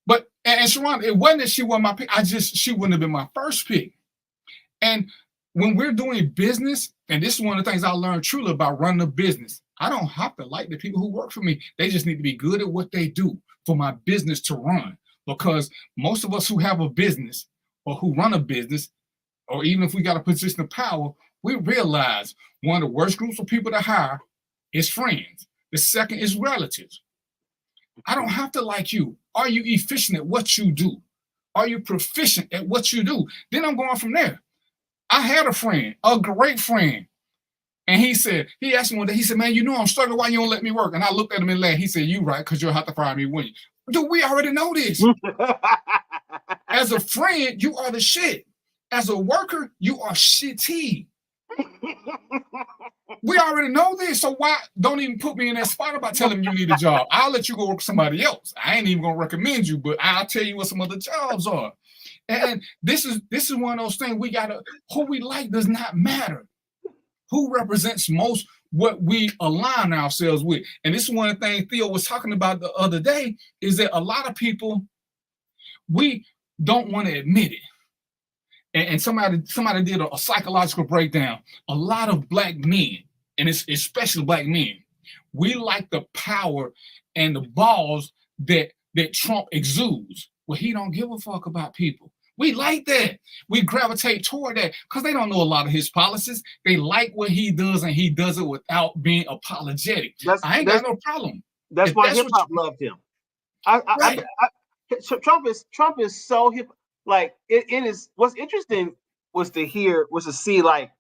But, and Sharon, it wasn't that she wasn't my pick. She wouldn't have been my first pick. And when we're doing business, and this is one of the things I learned truly about running a business, I don't have to like the people who work for me. They just need to be good at what they do for my business to run. Because most of us who have a business or who run a business, or even if we got a position of power, we realize one of the worst groups of people to hire is friends. The second is relatives. I don't have to like you. Are you efficient at what you do? Are you proficient at what you do? Then I'm going from there. I had a friend, a great friend. And he asked me one day, he said, man, you know I'm struggling. Why you don't let me work? And I looked at him and laughed. He said, you right, because you'll have to fire me when you. Dude, we already know this. As a friend, you are the shit. As a worker, you are shitty. We already know this. So why don't even put me in that spot about telling me you need a job? I'll let you go work with somebody else. I ain't even going to recommend you, but I'll tell you what some other jobs are. And this is one of those things who we like does not matter. Who represents most what we align ourselves with. And this is one of the things Theo was talking about the other day, is that a lot of people, we don't want to admit it. And somebody did a psychological breakdown. A lot of black men, and it's especially black men, we like the power and the balls that Trump exudes. Well, he don't give a fuck about people. We like that. We gravitate toward that because they don't know a lot of his policies. They like what he does, and he does it without being apologetic. I ain't got no problem. That's why hip hop loved him. Trump is so hip. Like it is. What's interesting was to see like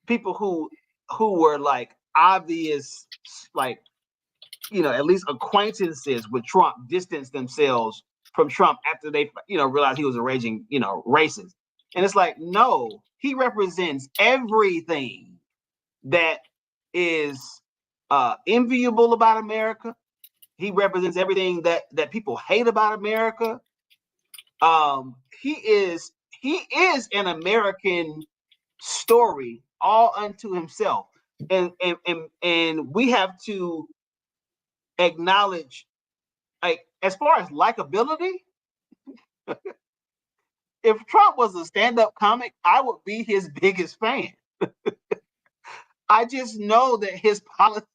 people who were like obvious, like, you know, at least acquaintances with Trump distance themselves from Trump after they, you know, realized he was a raging, you know, racist. And it's like, no, he represents everything that is enviable about America. He represents everything that people hate about America. He is an American story all unto himself. And we have to acknowledge, like, as far as likability, if Trump was a stand-up comic, I would be his biggest fan. I just know that his politics,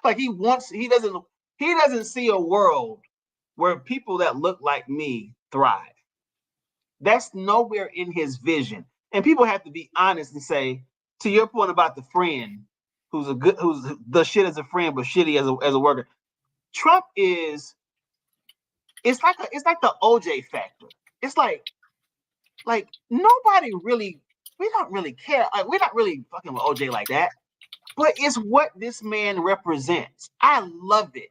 like he doesn't see a world where people that look like me thrive. That's nowhere in his vision. And people have to be honest and say, to your point about the friend who's the shit as a friend but shitty as a worker, Trump is. It's like the OJ factor. It's like nobody really, we don't really care. Like, we're not really fucking with OJ like that. but it's what this man represents. I love it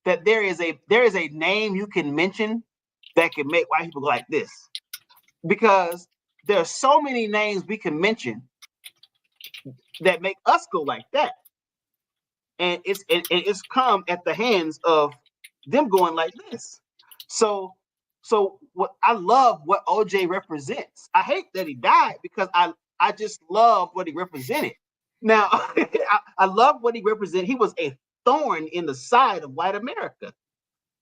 that there is a name you can mention that can make white people go like this, because there are so many names we can mention that make us go like that, and it's come at the hands of them going like this. So what I love what OJ represents. I hate that he died because I just love what he represented. Now I love what he represented. He was a thorn in the side of white America.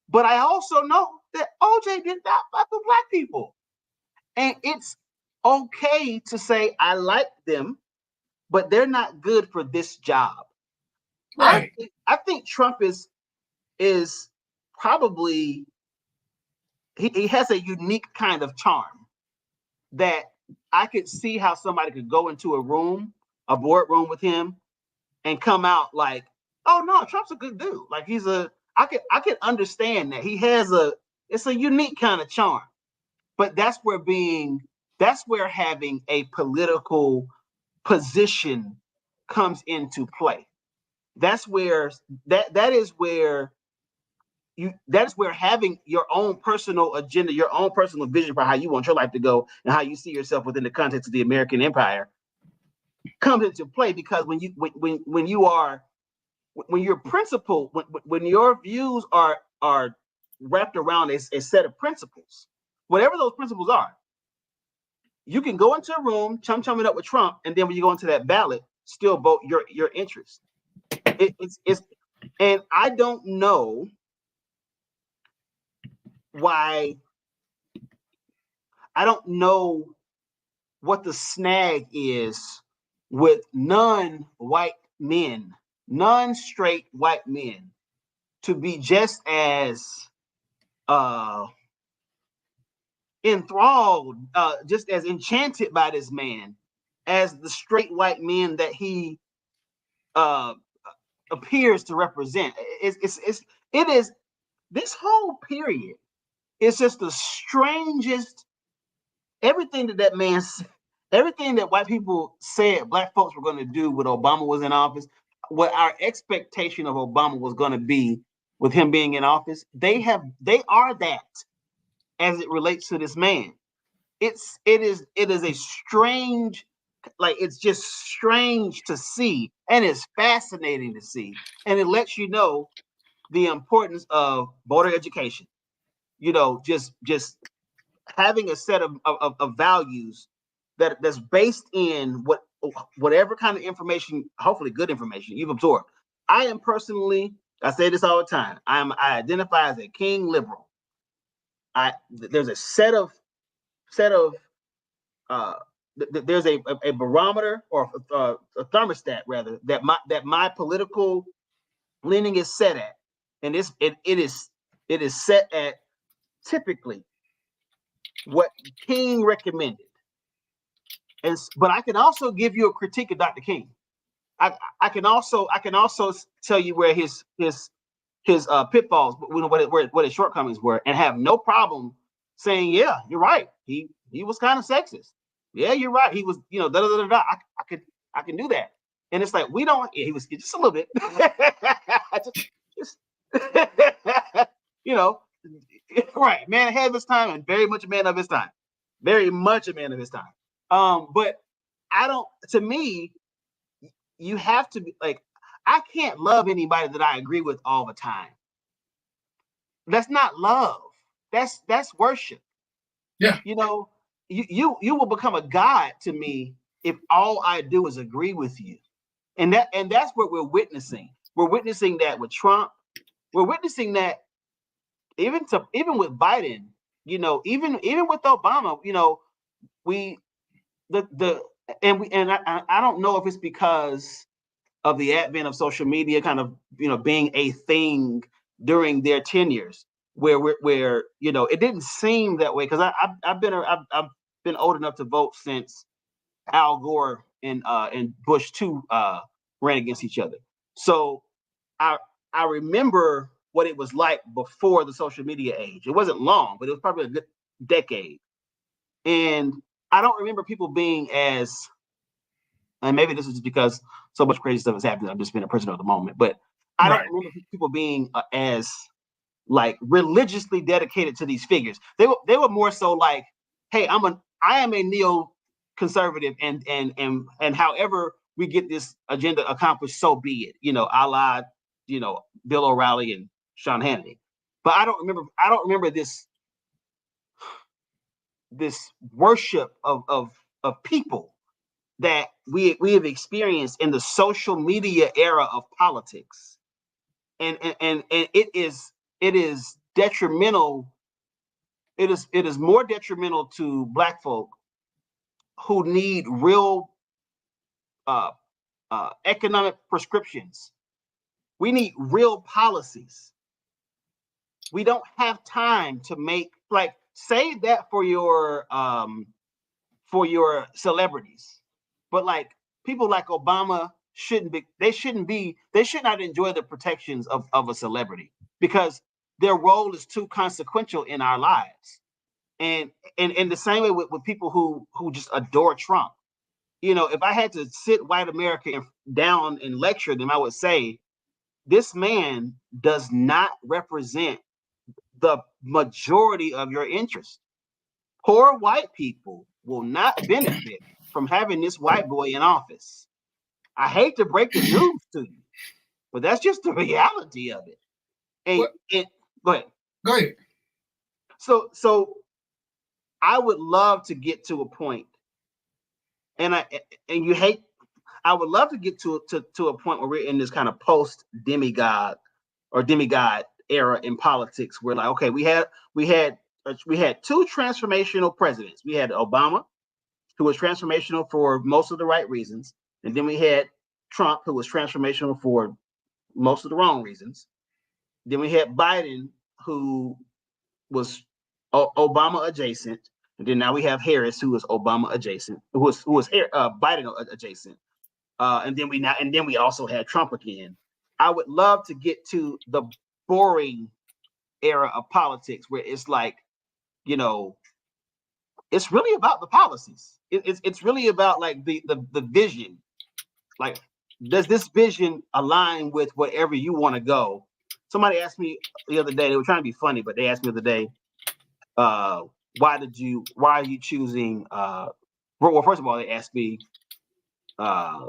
But I also know that OJ did not fuck with black people. And it's okay to say I like them, but they're not good for this job. Right. I think Trump is probably he has a unique kind of charm that I could see how somebody could go into a boardroom with him and come out like, oh no, Trump's a good dude. Like I could understand that he has it's a unique kind of charm, but that's where having a political position comes into play. That's where that is where having your own personal agenda, your own personal vision for how you want your life to go and how you see yourself within the context of the American empire comes into play. Because when you're principled, when your views are wrapped around a set of principles, whatever those principles are, you can go into a room, chum it up with Trump, and then when you go into that ballot, still vote your interest. It's and I don't know why. I don't know what the snag is with non-straight white men to be just as enthralled, just as enchanted by this man as the straight white men that he appears to represent. It is this whole period is just the strangest. Everything that white people said black folks were going to do when Obama was in office, what our expectation of Obama was going to be with him being in office, they are that as it relates to this man. It is a strange, like, it's just strange to see, and it's fascinating to see, and it lets you know the importance of voter education. Just having a set of values that's based in whatever kind of information, hopefully good information, you've absorbed. I am personally, I say this all the time, I identify as a king liberal. There's a set of there's a barometer, or a thermostat rather, that my political leaning is set at, and it is set at typically what King recommended. But I can also give you a critique of Dr. King. I can also tell you where his pitfalls, what his shortcomings were, and have no problem saying, yeah, you're right. He was kind of sexist. Yeah, you're right. He was, da da da da. I can do that. And it's like, we don't. Yeah, he was just a little bit. just right, man ahead of his time, and very much a man of his time. Very much a man of his time. But to me, you have to be like, I can't love anybody that I agree with all the time. That's not love. That's worship. Yeah. You will become a god to me if all I do is agree with you. And that's what we're witnessing. We're witnessing that with Trump. We're witnessing that even with Biden, even with Obama, I don't know if it's because of the advent of social media kind of, being a thing during their tenures, where it didn't seem that way, because I've been old enough to vote since Al Gore and Bush too ran against each other. So I remember what it was like before the social media age. It wasn't long, but it was probably a good decade. And I don't remember people being as And maybe this is just because so much crazy stuff has happened. I'm just being a prisoner of the moment. But I don't remember people being as like religiously dedicated to these figures. They were more so like, hey, I am a neo-conservative, and however we get this agenda accomplished, so be it. You know, a la, you know, Bill O'Reilly and Sean Hannity. But I don't remember this worship of people that we have experienced in the social media era of politics, and it is detrimental. It is more detrimental to Black folk who need real economic prescriptions. We need real policies. We don't have time to make, like, save that for your celebrities. But like people like Obama they should not enjoy the protections of a celebrity, because their role is too consequential in our lives. And the same way with people who just adore Trump. You know, if I had to sit white America down and lecture them, I would say, this man does not represent the majority of your interests. Poor white people will not benefit from having this white boy in office. I hate to break the news to you, but that's just the reality of it. And go ahead. So I would love to get to a point, I would love to get to a point where we're in this kind of post demigod era in politics, where like, okay, we had two transformational presidents. We had Obama, who was transformational for most of the right reasons, and then we had Trump, who was transformational for most of the wrong reasons. Then we had Biden, who was Obama adjacent, and then now we have Harris, who is Obama adjacent, who was Biden adjacent, and then we also had Trump again. I would love to get to the boring era of politics where it's like, you know, it's really about the policies. It's really about like the vision. Like, does this vision align with whatever you want to go? Somebody asked me the other day, they were trying to be funny, but they asked me the other day, why are you choosing, well, first of all, they asked me why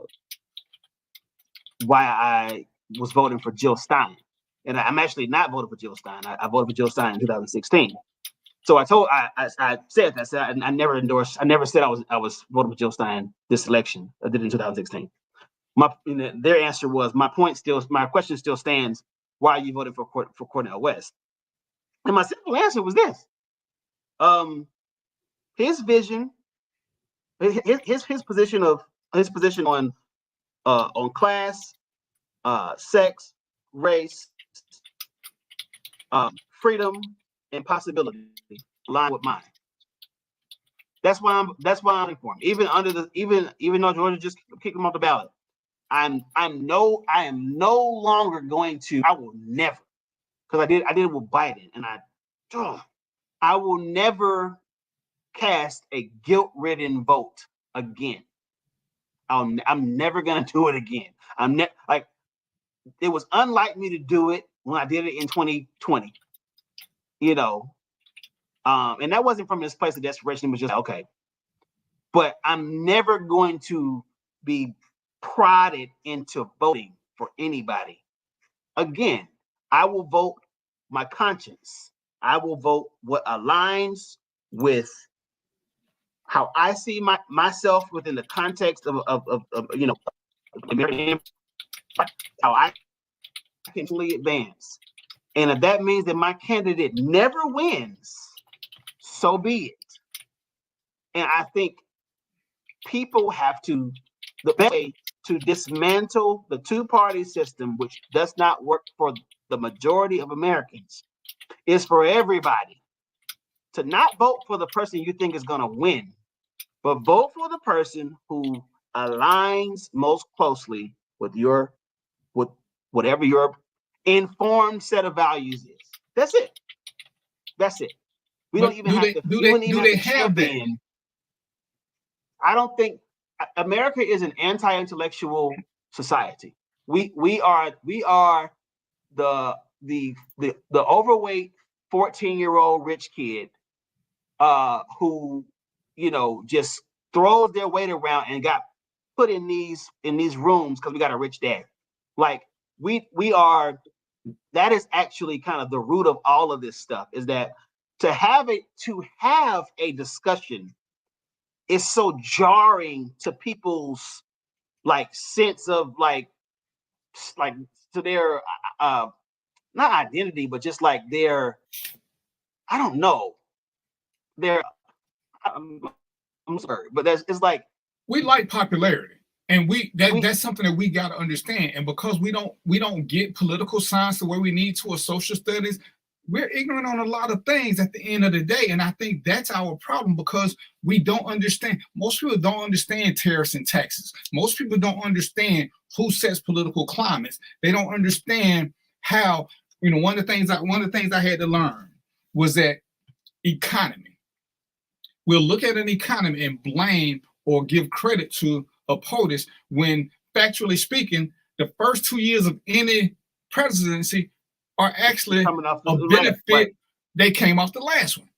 I was voting for Jill Stein. And I'm actually not voting for Jill Stein. I voted for Jill Stein in 2016. So I said I never said I was voting for Jill Stein this election. I did it in 2016. Their answer was, my question still stands. Why are you voting for Cornel West? And my simple answer was this: his vision, his position on class, sex, race, freedom, and possibility align with mine. That's why I'm for him. Even though Georgia just kicked him off the ballot, I am no longer going to. I will never, because I did it with Biden, and I will never cast a guilt-ridden vote again. I'm never gonna do it again. It was unlike me to do it when I did it in 2020. You know, and that wasn't from this place of desperation. It was just okay. But I'm never going to be prodded into voting for anybody again. I will vote my conscience. I will vote what aligns with how I see myself within the context of you know, American, how I can truly advance. And if that means that my candidate never wins, so be it. And I think people have to, the way to dismantle the two-party system, which does not work for the majority of Americans, is for everybody to not vote for the person you think is going to win, but vote for the person who aligns most closely with whatever your informed set of values is. That's it. We don't even have to. Do they have that? I don't think America is an anti-intellectual society. We are the overweight 14-year-old rich kid who, you know, just throws their weight around and got put in these rooms because we got a rich dad. Like we are. That is actually kind of the root of all of this stuff. Is that to have a discussion is so jarring to people's like sense of like to their not identity, but just like their, I don't know, their I'm sorry, but it's like we like popularity, and that's something that we got to understand. And because we don't get political science the way we need to, or social studies, we're ignorant on a lot of things at the end of the day. And I think that's our problem, because we don't understand. Most people don't understand tariffs and taxes. Most people don't understand who sets political climates. They don't understand how, you know, one of the things I had to learn was that economy. We'll look at an economy and blame or give credit to opponents when, factually speaking, the first 2 years of any presidency are actually a benefit. Right. They came off the last one,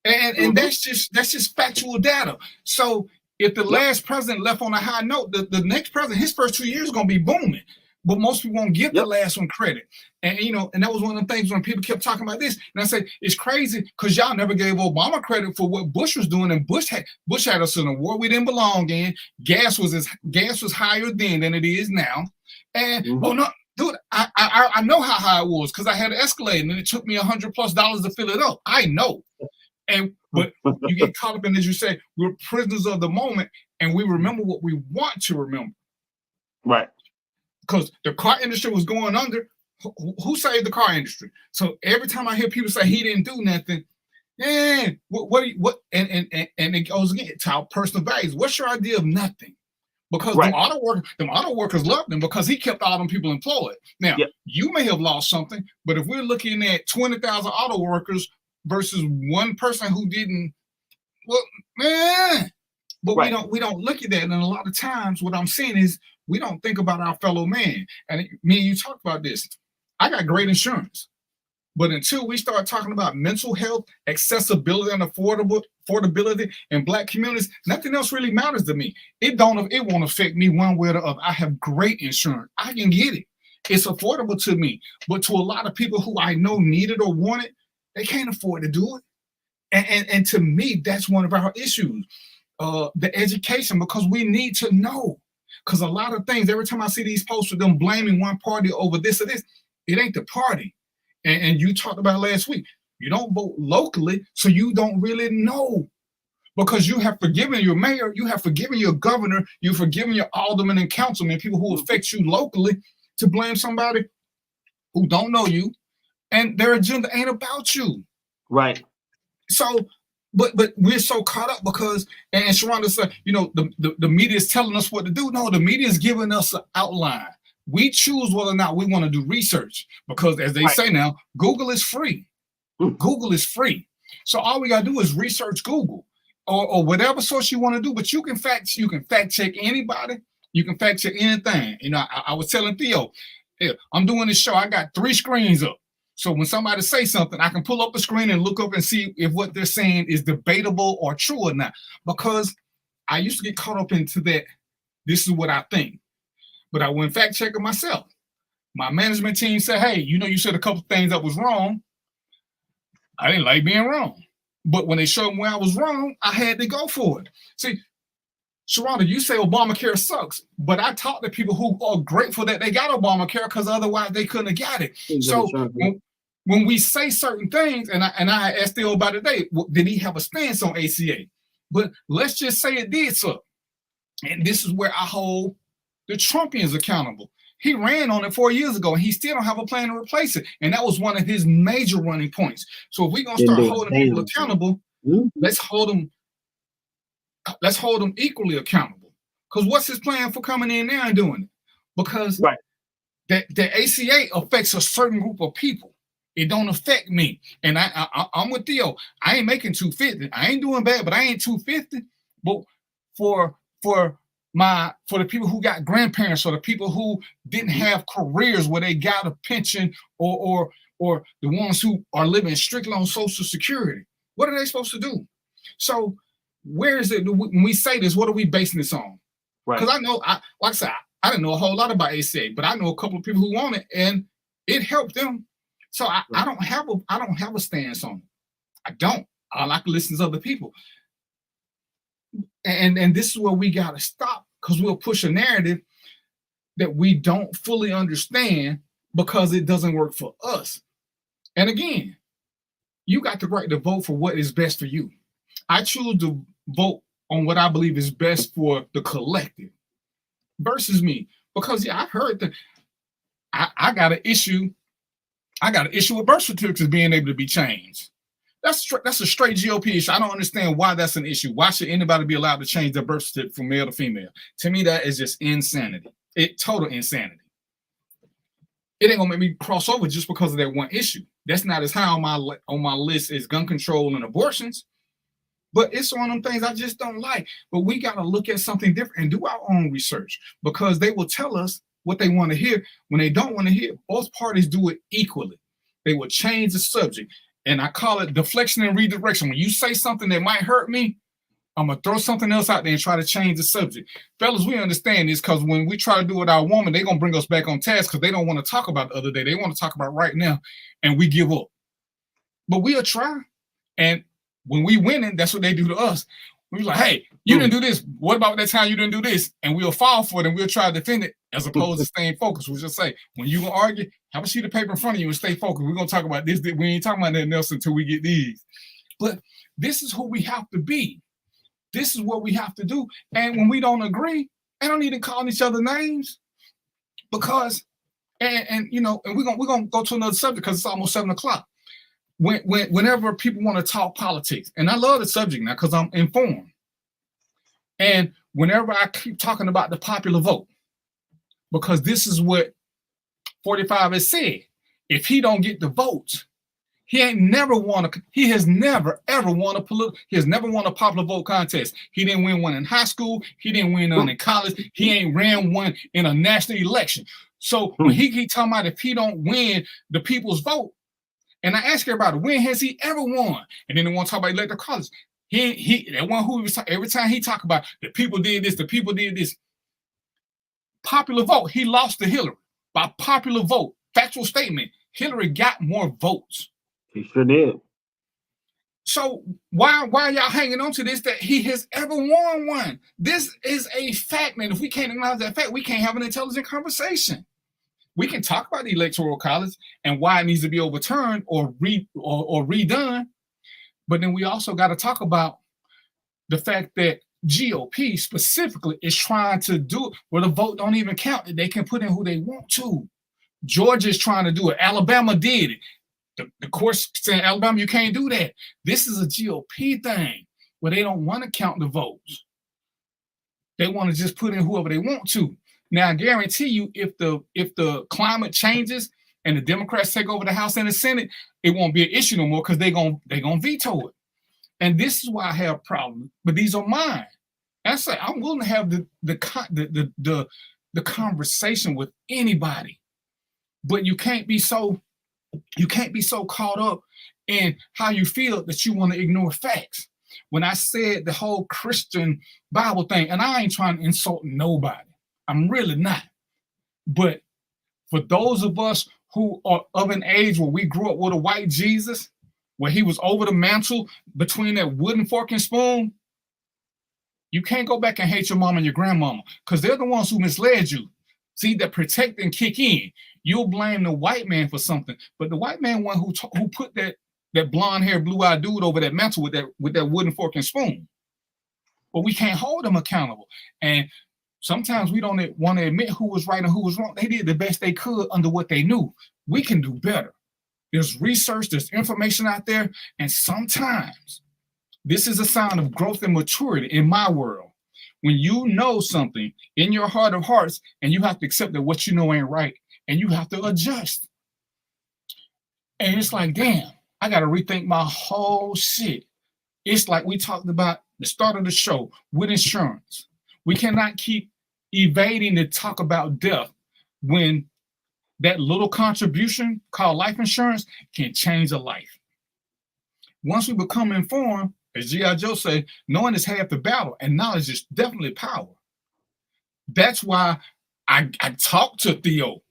and that's just factual data. So if the last president left on a high note, the next president, his first 2 years is going to be booming. But most people won't give the last one credit. And, you know, and that was one of the things when people kept talking about this. And I said, it's crazy because y'all never gave Obama credit for what Bush was doing. And Bush had us in a war we didn't belong in. Gas was higher then than it is now. And, oh, no, dude, I know how high it was because I had an Escalade and it took me $100+ to fill it up. I know. But you get caught up in, as you say, we're prisoners of the moment and we remember what we want to remember. Right. Because the car industry was going under. Who saved the car industry? So every time I hear people say he didn't do nothing, what? And it goes again to our personal values. What's your idea of nothing? Because them auto workers loved him because he kept all them people employed. Now you may have lost something, but if we're looking at 20,000 auto workers versus one person who didn't, well, man. But we don't look at that, and a lot of times what I'm saying is we don't think about our fellow man. And me and you talked about this. I got great insurance, but until we start talking about mental health, accessibility, and affordability in Black communities, nothing else really matters to me. It won't affect me one way or the other. I have great insurance. I can get it. It's affordable to me, but to a lot of people who I know need it or want it, they can't afford to do it. And to me, that's one of our issues. The education, because we need to know. Because a lot of things, every time I see these posts with them blaming one party over this or this, it ain't the party. And you talked about last week, you don't vote locally, so you don't really know. Because you have forgiven your mayor, you have forgiven your governor, you've forgiven your aldermen and councilmen, people who affect you locally, to blame somebody who don't know you, and their agenda ain't about you. Right. So, but we're so caught up because, and Sharonda said, you know, the media is telling us what to do. No, the media is giving us an outline. We choose whether or not we want to do research because, as they say now, Google is free. Google is free. So all we got to do is research Google or whatever source you want to do. But you can fact check anybody. You can fact check anything. You know, I was telling Theo, I'm doing this show. I got 3 screens up. So when somebody says something, I can pull up the screen and look up and see if what they're saying is debatable or true or not. Because I used to get caught up into that. This is what I think. But I went fact checking myself. My management team said, hey, you know, you said a couple things that was wrong. I didn't like being wrong. But when they showed me where I was wrong, I had to go for it. See, Sharonda, you say Obamacare sucks, but I talk to people who are grateful that they got Obamacare because otherwise they couldn't have got it. So when we say certain things, and I asked Theo about it today, did he have a stance on ACA? But let's just say it did so. And this is where I hold the Trumpians accountable. He ran on it 4 years ago, and he still don't have a plan to replace it. And that was one of his major running points. So if we're gonna start holding people accountable, let's hold them equally accountable. Because what's his plan for coming in there and doing it? Because the ACA affects a certain group of people. It don't affect me. And I'm with Theo. I ain't making 250. I ain't doing bad, but I ain't 250. But for for the people who got grandparents or the people who didn't have careers where they got a pension or the ones who are living strictly on Social Security. What are they supposed to do? So where is it when we say this? What are we basing this on? Right. Because I know, like I said, I didn't know a whole lot about ACA, but I know a couple of people who want it, and it helped them. So I don't have a stance on it. I don't. I like to listen to other people. And this is where we got to stop, because we'll push a narrative that we don't fully understand because it doesn't work for us. And again, you got the right to vote for what is best for you. I choose to vote on what I believe is best for the collective versus me. Because I've heard that I got an issue. I got an issue with birth certificates being able to be changed. That's a straight GOP issue. I don't understand why that's an issue. Why should anybody be allowed to change their birth certificate from male to female? To me, that is just insanity. Total insanity. It ain't gonna make me cross over just because of that one issue. That's not as high on my list as gun control and abortions. But it's one of them things I just don't like. But we got to look at something different and do our own research, because they will tell us what they want to hear. When they don't want to hear, both parties do it equally. They will change the subject. And I call it deflection and redirection. When you say something that might hurt me, I'm going to throw something else out there and try to change the subject. Fellas, we understand this, because when we try to do it with our woman, they're going to bring us back on task because they don't want to talk about the other day. They want to talk about right now, and we give up. But we'll try. And when we winning, that's what they do to us. We're like, hey, you didn't do this. What about that time you didn't do this? And we'll fall for it, and we'll try to defend it as opposed to staying focused. We'll just say, when you going to argue, have a sheet of paper in front of you and stay focused. We're going to talk about this. We ain't talking about that else until we get these. But this is who we have to be. This is what we have to do. And when we don't agree, I don't need to call each other names, because, and we're gonna go to another subject because it's almost 7:00. Whenever people want to talk politics, and I love the subject now because I'm informed. And whenever I keep talking about the popular vote, because this is what 45 has said, if he don't get the votes, he has never ever won a popular vote contest. He didn't win one in high school. He didn't win one in college. He ain't ran one in a national election. So when he keep talking about if he don't win the people's vote, and I ask everybody, when has he ever won? And then they want to talk about electoral college. That one who was every time he talk about the people did this, the people did this. Popular vote, he lost to Hillary by popular vote. Factual statement: Hillary got more votes. He sure did. So why are y'all hanging on to this that he has ever won one? This is a fact, man. If we can't acknowledge that fact, we can't have an intelligent conversation. We can talk about the electoral college and why it needs to be overturned or redone, but then we also got to talk about the fact that GOP specifically is trying to do it where the vote don't even count, that they can put in who they want to. Georgia's trying to do it. Alabama did it. The courts saying, Alabama, you can't do that. This is a GOP thing where they don't want to count the votes. They want to just put in whoever they want to. Now, I guarantee you, if the climate changes and the Democrats take over the House and the Senate, it won't be an issue no more because they're gonna veto it. And this is why I have problems. But these are mine. And I say I'm willing to have the conversation with anybody, but you can't be so caught up in how you feel that you want to ignore facts. When I said the whole Christian Bible thing, and I ain't trying to insult nobody. I'm really not. But for those of us who are of an age where we grew up with a white Jesus, where he was over the mantle between that wooden fork and spoon, you can't go back and hate your mom and your grandmama because they're the ones who misled you. See, that protect and kick in. You'll blame the white man for something, but the white man one who put that blonde hair, blue-eyed dude over that mantle with that wooden fork and spoon. But we can't hold them accountable. And sometimes we don't want to admit who was right and who was wrong. They did the best they could under what they knew. We can do better. There's research, there's information out there, and sometimes this is a sign of growth and maturity in my world. When you know something in your heart of hearts and you have to accept that what you know ain't right and you have to adjust. And it's like, damn, I got to rethink my whole shit. It's like we talked about the start of the show with insurance. We cannot keep evading to talk about death when that little contribution called life insurance can change a life. Once we become informed, as G.I. Joe say, knowing is half the battle, and knowledge is definitely power. That's why I talked to Theo.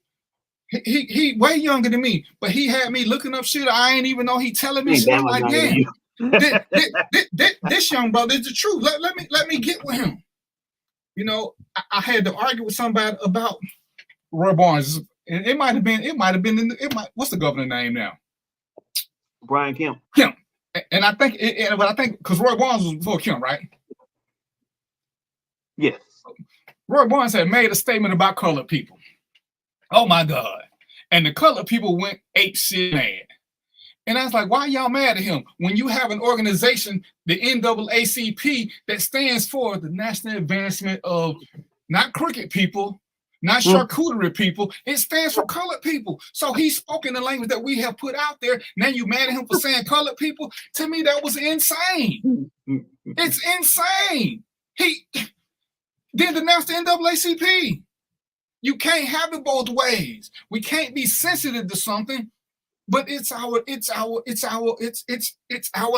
He way younger than me, but he had me looking up shit I ain't even know he telling me shit. I'm like, damn, this young brother is the truth. Let me get with him. You know, I had to argue with somebody about Roy Barnes, and it might have been what's the governor's name now? Brian Kemp. Kemp. And I think because Roy Barnes was before Kemp, right? Yes. Roy Barnes had made a statement about colored people. Oh my God. And the colored people went ape shit mad. And I was like, why are y'all mad at him? When you have an organization, the NAACP, that stands for the National Advancement of not crooked people, not charcuterie people, it stands for colored people. So he spoke in the language that we have put out there. Now you mad at him for saying colored people? To me, that was insane. It's insane. He then denounced the NAACP. You can't have it both ways. We can't be sensitive to something, but it's our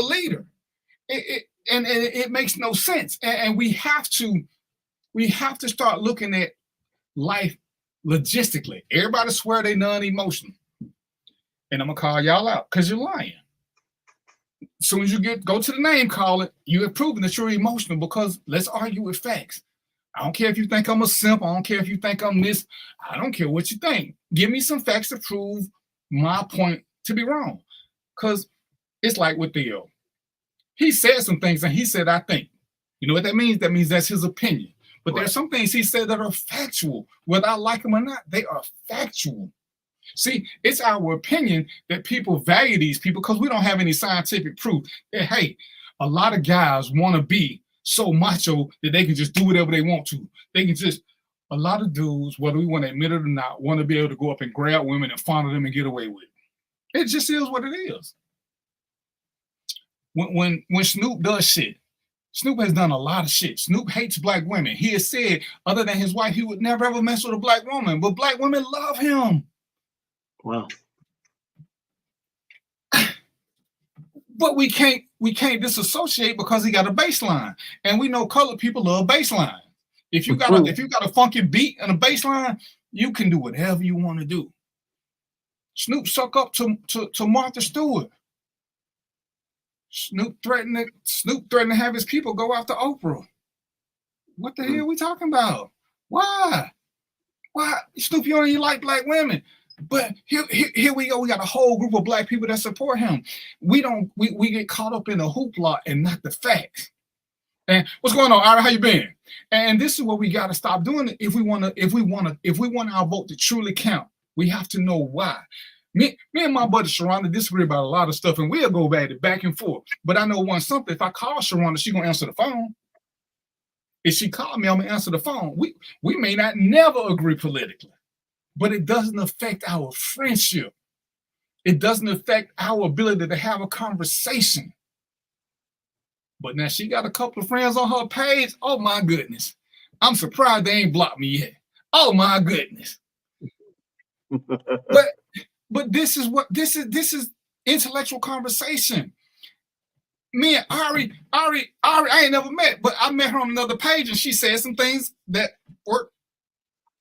leader. It makes no sense. And we have to start looking at life logistically. Everybody swear they non-emotional. And I'm gonna call y'all out because you're lying. As soon as you go to the name calling, you have proven that you're emotional, because let's argue with facts. I don't care if you think I'm a simp. I don't care if you think I'm this. I don't care what you think. Give me some facts to prove my point to be wrong. Because it's like with Theo. He said some things and he said, I think. You know what that means? That means that's his opinion. But There's some things he said that are factual. Whether I like them or not, they are factual. See, it's our opinion that people value these people because we don't have any scientific proof that, hey, a lot of guys want to be so macho that they can just do whatever they want to. A lot of dudes, whether we want to admit it or not, want to be able to go up and grab women and fondle them and get away with it. It just is what it is. When Snoop does shit, Snoop has done a lot of shit. Snoop hates black women. He has said, other than his wife, he would never ever mess with a black woman, but black women love him. Wow. But we can't disassociate because he got a baseline, and we know colored people love baseline. If you got a funky beat and a baseline, you can do whatever you want to do. Snoop suck up to Martha Stewart. Snoop threatened to have his people go after Oprah. What the hell are we talking about? Why? Snoop, you only like black women. But here we go. We got a whole group of black people that support him. We get caught up in the hoopla and not the facts. And what's going on, Ari? How you been? And this is what we got to stop doing. If we want our vote to truly count, we have to know why. Me and my buddy Sharonda disagree about a lot of stuff, and we'll go back and forth. But I know something. If I call Sharonda, she's gonna answer the phone. If she called me, I'm gonna answer the phone. We may not never agree politically, but it doesn't affect our friendship. It doesn't affect our ability to have a conversation. But now she got a couple of friends on her page. Oh my goodness. I'm surprised they ain't blocked me yet. Oh my goodness. But this is intellectual conversation. Me and Ari, I ain't never met, but I met her on another page and she said some things that worked.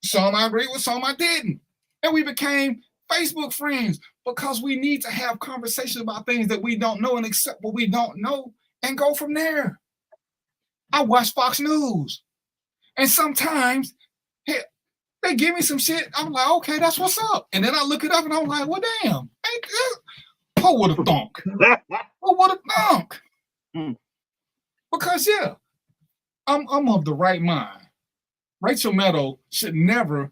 Some I agree with, some I didn't. And we became Facebook friends because we need to have conversations about things that we don't know and accept what we don't know and go from there. I watch Fox News. And sometimes, hey, they give me some shit. I'm like, okay, that's what's up. And then I look it up and I'm like, well, damn. Who would have thunk? Who would have thunk? Because, yeah, I'm of the right mind. Rachel Maddow should never,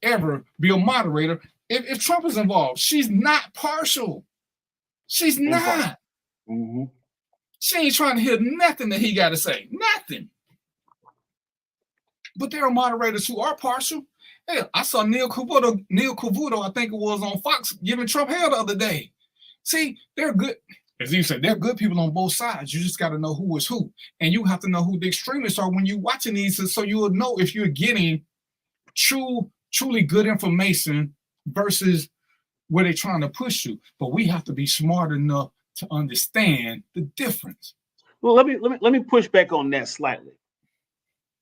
ever be a moderator if Trump is involved. She's not partial. She's not. Mm-hmm. She ain't trying to hear nothing that he got to say. Nothing. But there are moderators who are partial. Hell, I saw Neil Cavuto, I think it was on Fox, giving Trump hell the other day. See, they're good. as you said, there are good people on both sides. You just got to know who is who, and you have to know who the extremists are when you're watching these, so you will know if you're getting truly good information versus where they're trying to push you. But we have to be smart enough to understand the difference. Well, let me push back on that slightly.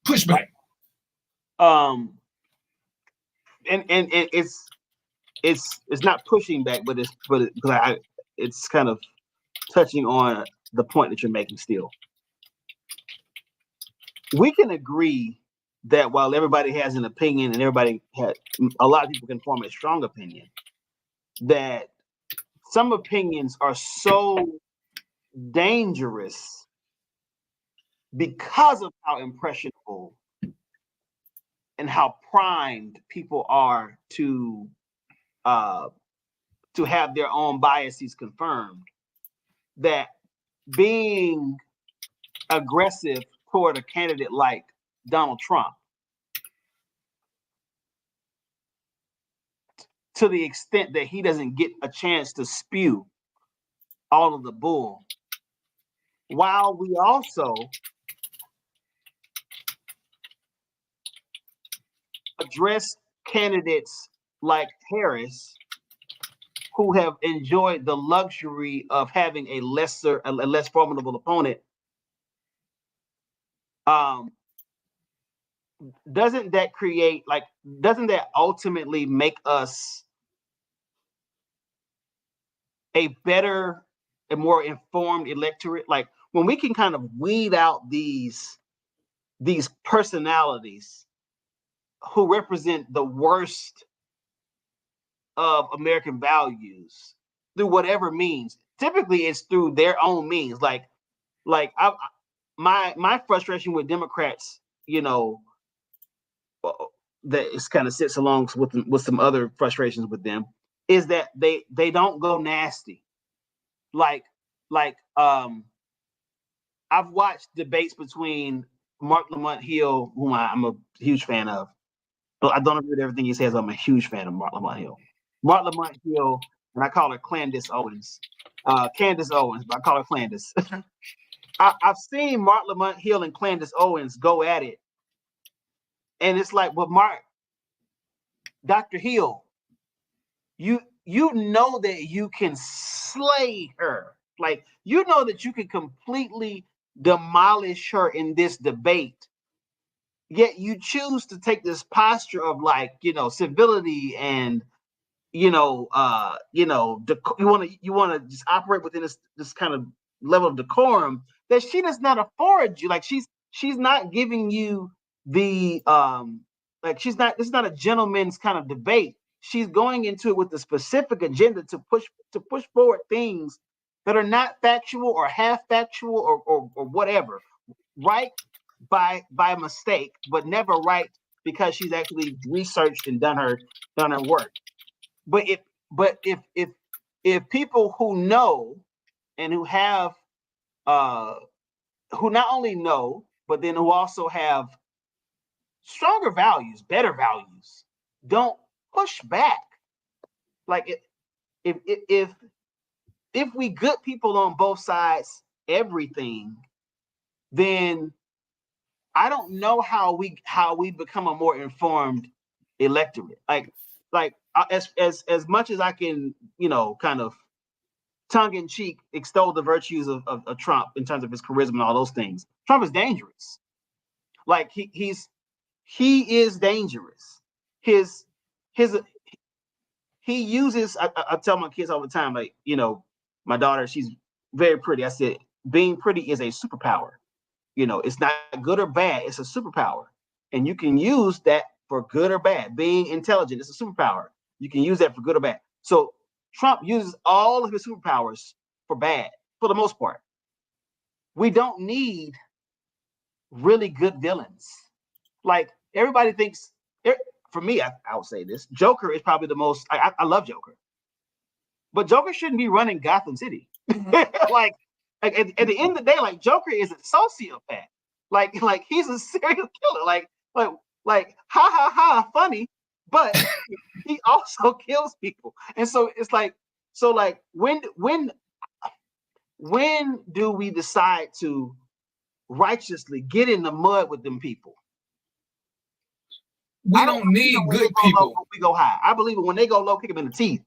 Push back. And it's not pushing back, but it's kind of touching on the point that you're making. Still, we can agree that while everybody has an opinion and a lot of people can form a strong opinion, that some opinions are so dangerous because of how impressionable and how primed people are to have their own biases confirmed, that being aggressive toward a candidate like Donald Trump, to the extent that he doesn't get a chance to spew all of the bull, while we also address candidates like Harris, who have enjoyed the luxury of having a less formidable opponent. Doesn't that ultimately make us a better and more informed electorate? Like, when we can kind of weed out these personalities who represent the worst of American values through whatever means. Typically, it's through their own means. My frustration with Democrats, that it kind of sits along with some other frustrations with them, is that they don't go nasty. I've watched debates between Mark Lamont Hill, whom I'm a huge fan of. But I don't agree with everything he says. I'm a huge fan of Mark Lamont Hill. Mark Lamont Hill, and I call her Candace Owens. Candace Owens, but I call her Candace. I've seen Mark Lamont Hill and Candace Owens go at it. And it's like, well, Dr. Hill, you know that you can slay her. Like, you know that you can completely demolish her in this debate. Yet you choose to take this posture of civility and you want to just operate within this kind of level of decorum that she does not afford you. Like, she's not giving you the this is not a gentleman's kind of debate. She's going into it with a specific agenda to push forward things that are not factual or half factual or whatever, right? By mistake, but never right because she's actually researched and done her work. But if people who know and who have who not only know but then who also have stronger values, better values, don't push back. Like, if we good people on both sides, everything, then I don't know how we become a more informed electorate. As much as I can, kind of tongue in cheek extol the virtues of Trump in terms of his charisma and all those things. Trump is dangerous. Like, he is dangerous. He uses. I tell my kids all the time, my daughter, she's very pretty. I said, being pretty is a superpower. It's not good or bad. It's a superpower. And you can use that for good or bad. Being intelligent is a superpower. You can use that for good or bad. So Trump uses all of his superpowers for bad, for the most part. We don't need really good villains. Like, everybody thinks, for me, I would say this, Joker is probably the most, I love Joker. But Joker shouldn't be running Gotham City. Like, at the end of the day, like, Joker is a sociopath. Like he's a serial killer. Like ha funny, but he also kills people. And so it's like, when when do we decide to righteously get in the mud with them people? We don't need good people. We go high. I believe it when they go low, kick them in the teeth.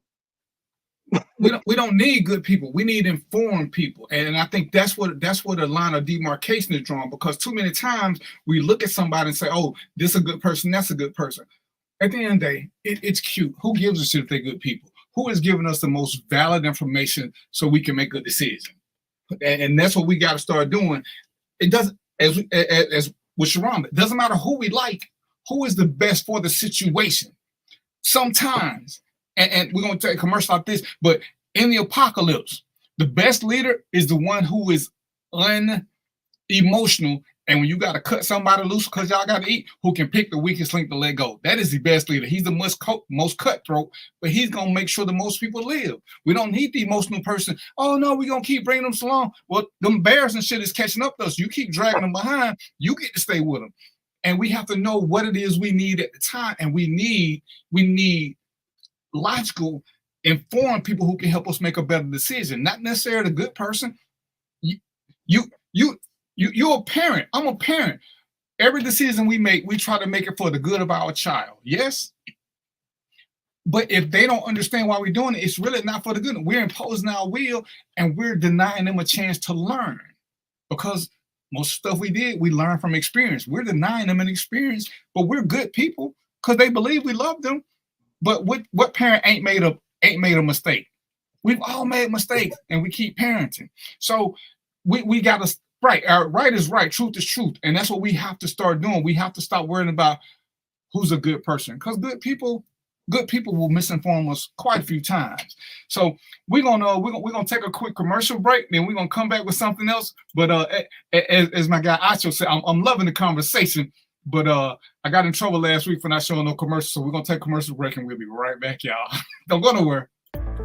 We don't need good people. We need informed people, and I think that's what a line of demarcation is drawn. Because too many times we look at somebody and say, "Oh, this is a good person. That's a good person." At the end of the day, it's cute. Who gives a shit if they're good people? Who is giving us the most valid information so we can make good decisions? And that's what we got to start doing. It doesn't, as with Sharon, it doesn't matter who we like. Who is the best for the situation? Sometimes. And we're going to take a commercial like this, but in the apocalypse, the best leader is the one who is unemotional. And when you got to cut somebody loose because y'all got to eat, who can pick the weakest link to let go. That is the best leader. He's the most cutthroat, but he's going to make sure the most people live. We don't need the emotional person. Oh, no, we're going to keep bringing them so long. Well, them bears and shit is catching up to us. You keep dragging them behind, you get to stay with them. And we have to know what it is we need at the time. And we need logical, informed people who can help us make a better decision, not necessarily a good person. You're a parent. I'm a parent. Every decision we make, we try to make it for the good of our child. Yes. But if they don't understand why we're doing it, it's really not for the good. We're imposing our will and we're denying them a chance to learn. Because most stuff we did, we learned from experience. We're denying them an experience, but we're good people because they believe we love them. But what parent ain't made a mistake? We've all made mistakes, and we keep parenting. So we got to right is right, truth is truth, and that's what we have to start doing. We have to stop worrying about who's a good person, because good people will misinform us quite a few times. So we're gonna take a quick commercial break, then we're gonna come back with something else. But as my guy Acho said, I'm loving the conversation. But I got in trouble last week for not showing no commercials, so we're going to take a commercial break and we'll be right back, y'all. Don't go nowhere.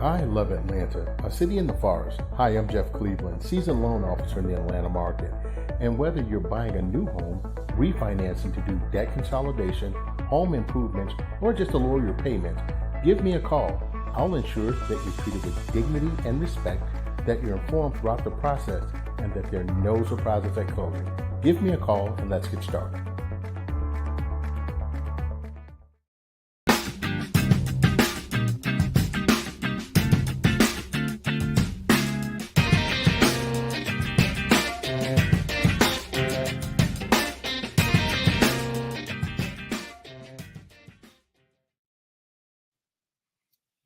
I love Atlanta, a city in the forest. Hi, I'm Jeff Cleveland, seasoned loan officer in the Atlanta market. And whether you're buying a new home, refinancing to do debt consolidation, home improvements, or just to lower your payments, give me a call. I'll ensure that you're treated with dignity and respect, that you're informed throughout the process, and that there are no surprises at closing. Give me a call and let's get started.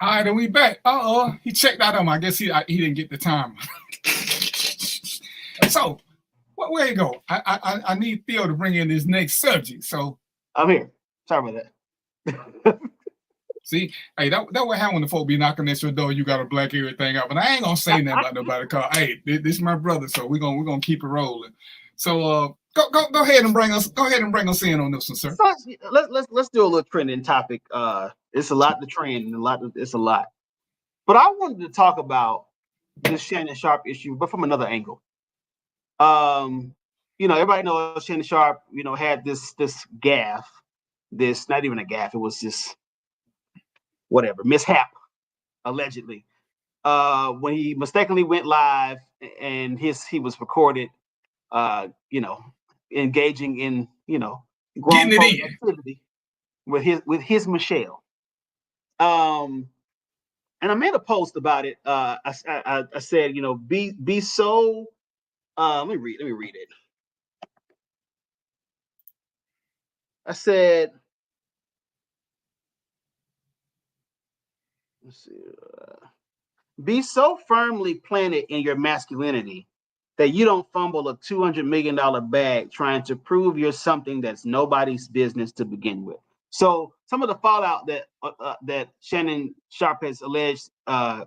All right, and we back. He checked out on him. I guess he didn't get the time. So, where you go? I need Theo to bring in this next subject. So I'm here. Sorry about that. See, hey, that what happen when the folk be knocking at your door. You got a black everything out, but I ain't gonna say nothing about nobody. Cause hey, this is my brother, so we're gonna keep it rolling. So go ahead and bring us in on this one, sir. So, let's do a little trending topic. It's a lot to trend and it's a lot. But I wanted to talk about this Shannon Sharp issue, but from another angle. Everybody knows Shannon Sharp, had this gaffe, this not even a gaffe, it was just whatever, mishap, allegedly. When he mistakenly went live and he was recorded, engaging in, grown activity with his Michelle. And I made a post about it. I said, be so. Let me read it. I said, let's see. Be so firmly planted in your masculinity that you don't fumble a $200 million bag trying to prove you're something that's nobody's business to begin with. So some of the fallout that Shannon Sharp has alleged to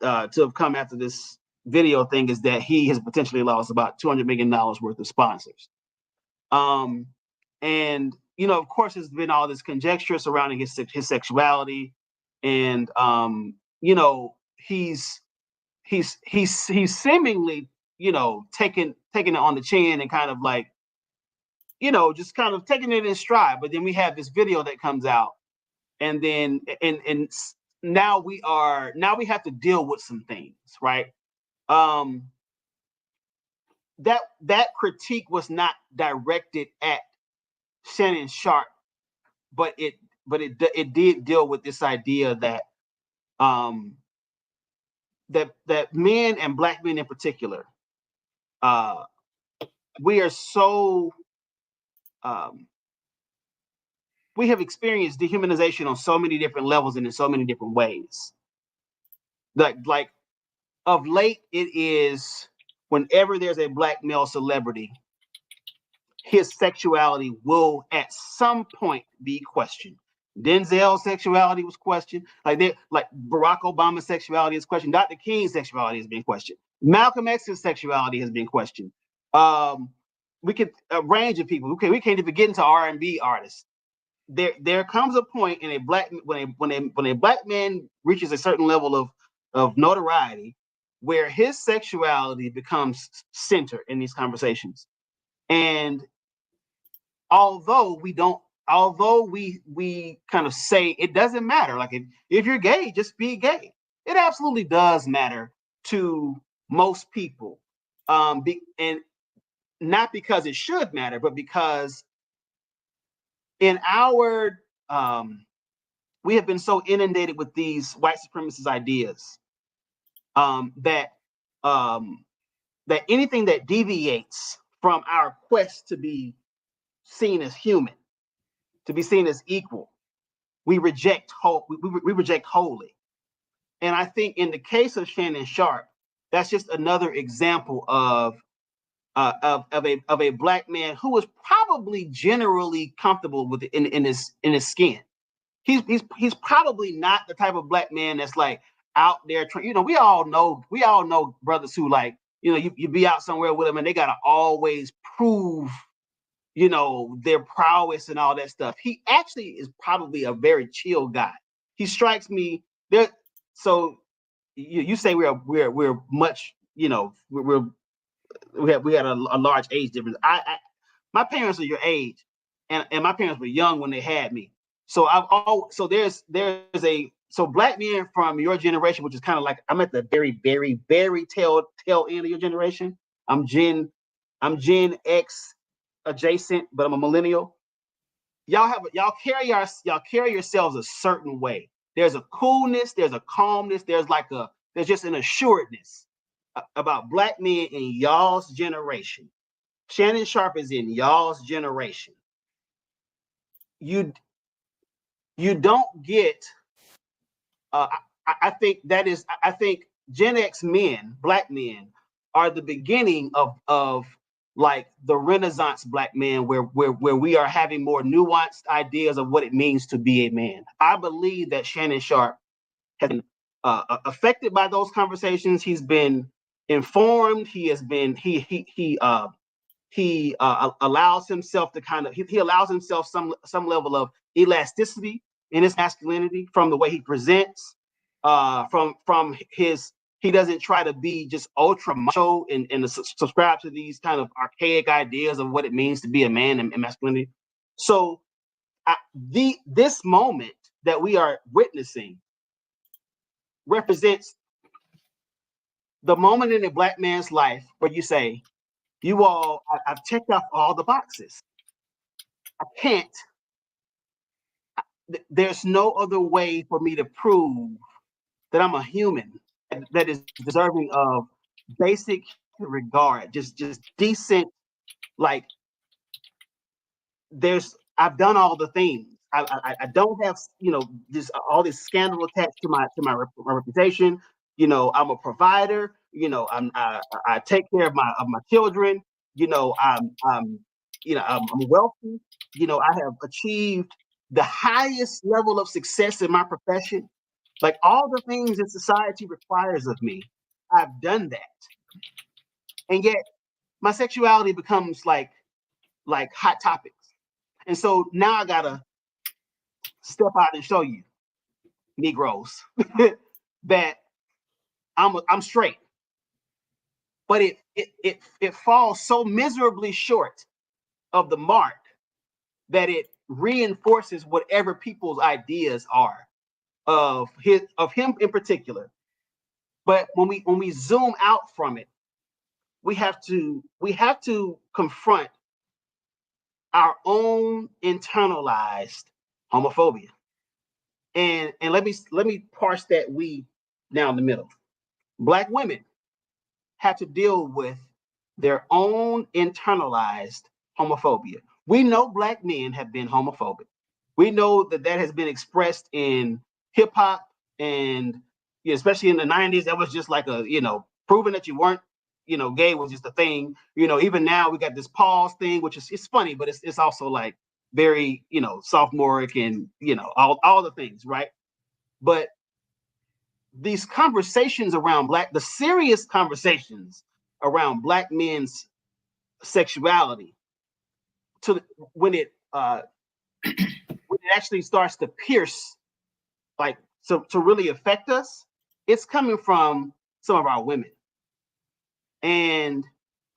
have come after this video thing is that he has potentially lost about $200 million worth of sponsors. And of course, there's been all this conjecture surrounding his sexuality, and he's seemingly taking it on the chin and kind of like just kind of taking it in stride. But then we have this video that comes out, and then now we have to deal with some things, right? that critique was not directed at Shannon Sharpe, but it did deal with this idea that that men and Black men in particular, we are so we have experienced dehumanization on so many different levels and in so many different ways. Like of late, it is whenever there's a Black male celebrity, his sexuality will at some point be questioned. Denzel's sexuality was questioned. Like Barack Obama's sexuality is questioned. Dr. King's sexuality has been questioned. Malcolm X's sexuality has been questioned. We could a range of people. We can't even get into R&B artists. There comes a point in when a Black man reaches a certain level of notoriety where his sexuality becomes center in these conversations. And although we kind of say it doesn't matter, like if you're gay, just be gay. It absolutely does matter to most people, and not because it should matter, but because in our we have been so inundated with these white supremacist ideas that anything that deviates from our quest to be seen as human, to be seen as equal, we reject we reject wholly. And I think in the case of Shannon Sharpe, that's just another example of a Black man who was probably generally comfortable with in his skin. He's probably not the type of Black man that's like out there. We all know brothers who like, you be out somewhere with them and they gotta always prove, their prowess and all that stuff. He actually is probably a very chill guy. He strikes me there. So you say we're much, we had a large age difference. My parents are your age, and my parents were young when they had me. So so Black men from your generation, which is kind of like I'm at the very, very, very tail end of your generation. I'm Gen X adjacent, but I'm a millennial. Y'all carry yourselves a certain way. There's a coolness, there's a calmness, there's just an assuredness about Black men in y'all's generation. Shannon Sharpe is in y'all's generation. You don't get. I think Gen X men, Black men, are the beginning of like the Renaissance Black men, where we are having more nuanced ideas of what it means to be a man. I believe that Shannon Sharpe has been affected by those conversations. He's been informed. He has been he allows himself to kind of he allows himself some level of elasticity in his masculinity from the way he presents, from his. He doesn't try to be just ultra macho and subscribe to these kind of archaic ideas of what it means to be a man and masculinity. So this moment that we are witnessing represents the moment in a Black man's life where you say, I've checked off all the boxes. There's no other way for me to prove that I'm a human that is deserving of basic regard, just decent, like I've done all the things. I don't have, just all this scandal attached to my reputation. I'm a provider. I take care of my children. I'm wealthy. I have achieved the highest level of success in my profession. Like all the things that society requires of me, I've done that. And yet my sexuality becomes like hot topics. And so now I gotta step out and show you, Negroes, that I'm straight. But it falls so miserably short of the mark that it reinforces whatever people's ideas are of him in particular. But when we zoom out from it, we have to confront our own internalized homophobia. And let me parse that we down the middle. Black women have to deal with their own internalized homophobia. We know Black men have been homophobic. We know that has been expressed in hip hop, and especially in the 90s, that was just like proving that you weren't, gay was just a thing. Even now we got this pause thing, which is it's funny, but it's also like very, sophomoric and all the things, right? But these conversations around the serious conversations around Black men's sexuality, when it actually starts to pierce, to really affect us, it's coming from some of our women. And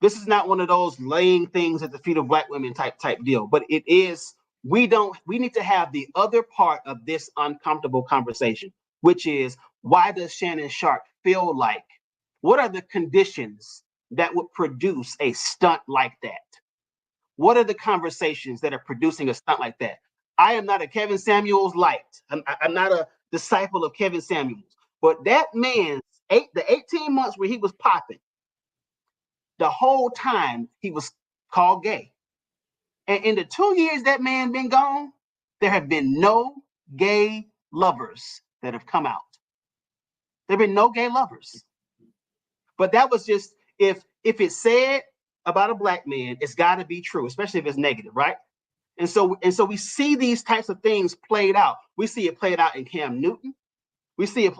this is not one of those laying things at the feet of Black women type deal, but it is. We need to have the other part of this uncomfortable conversation, which is, why does Shannon Sharpe feel like? What are the conditions that would produce a stunt like that? What are the conversations that are producing a stunt like that? I am not a Kevin Samuels light. I'm not a disciple of Kevin Samuels. But that man's the 18 months where he was popping, the whole time he was called gay. And in the 2 years that man been gone, there have been no gay lovers that have come out. There have been no gay lovers. But that was just, if it's said about a Black man, it's got to be true, especially if it's negative, right? And so we see these types of things played out. We see it played out in Cam Newton. We see it.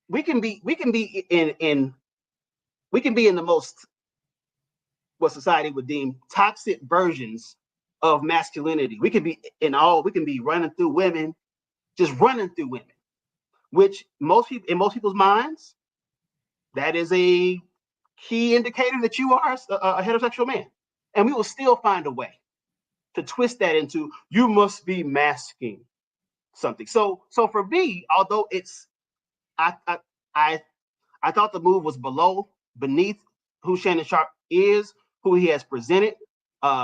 We can be in the most, what society would deem toxic versions of masculinity. We can be running through women, which in most people's minds, that is a key indicator that you are a heterosexual man. And we will still find a way to twist that into, you must be masking something. So for me, although I thought the move was beneath who Shannon Sharpe is, who he has presented.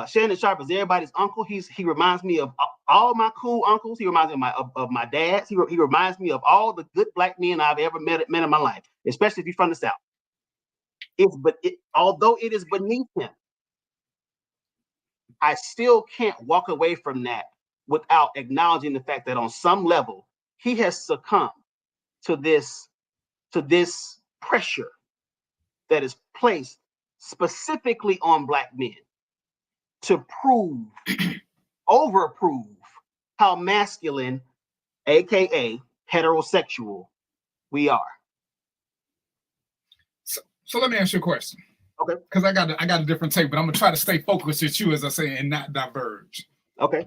Shannon Sharpe is everybody's uncle. He reminds me of all my cool uncles. He reminds me of my dads. He reminds me of all the good Black men I've ever met in my life, especially if you're from the South. Although it is beneath him, I still can't walk away from that without acknowledging the fact that on some level he has succumbed to this pressure that is placed specifically on Black men to overprove how masculine, aka heterosexual, we are. So let me ask you a question. Okay. Because I got a different take, but I'm gonna try to stay focused with you, as I say, and not diverge. Okay.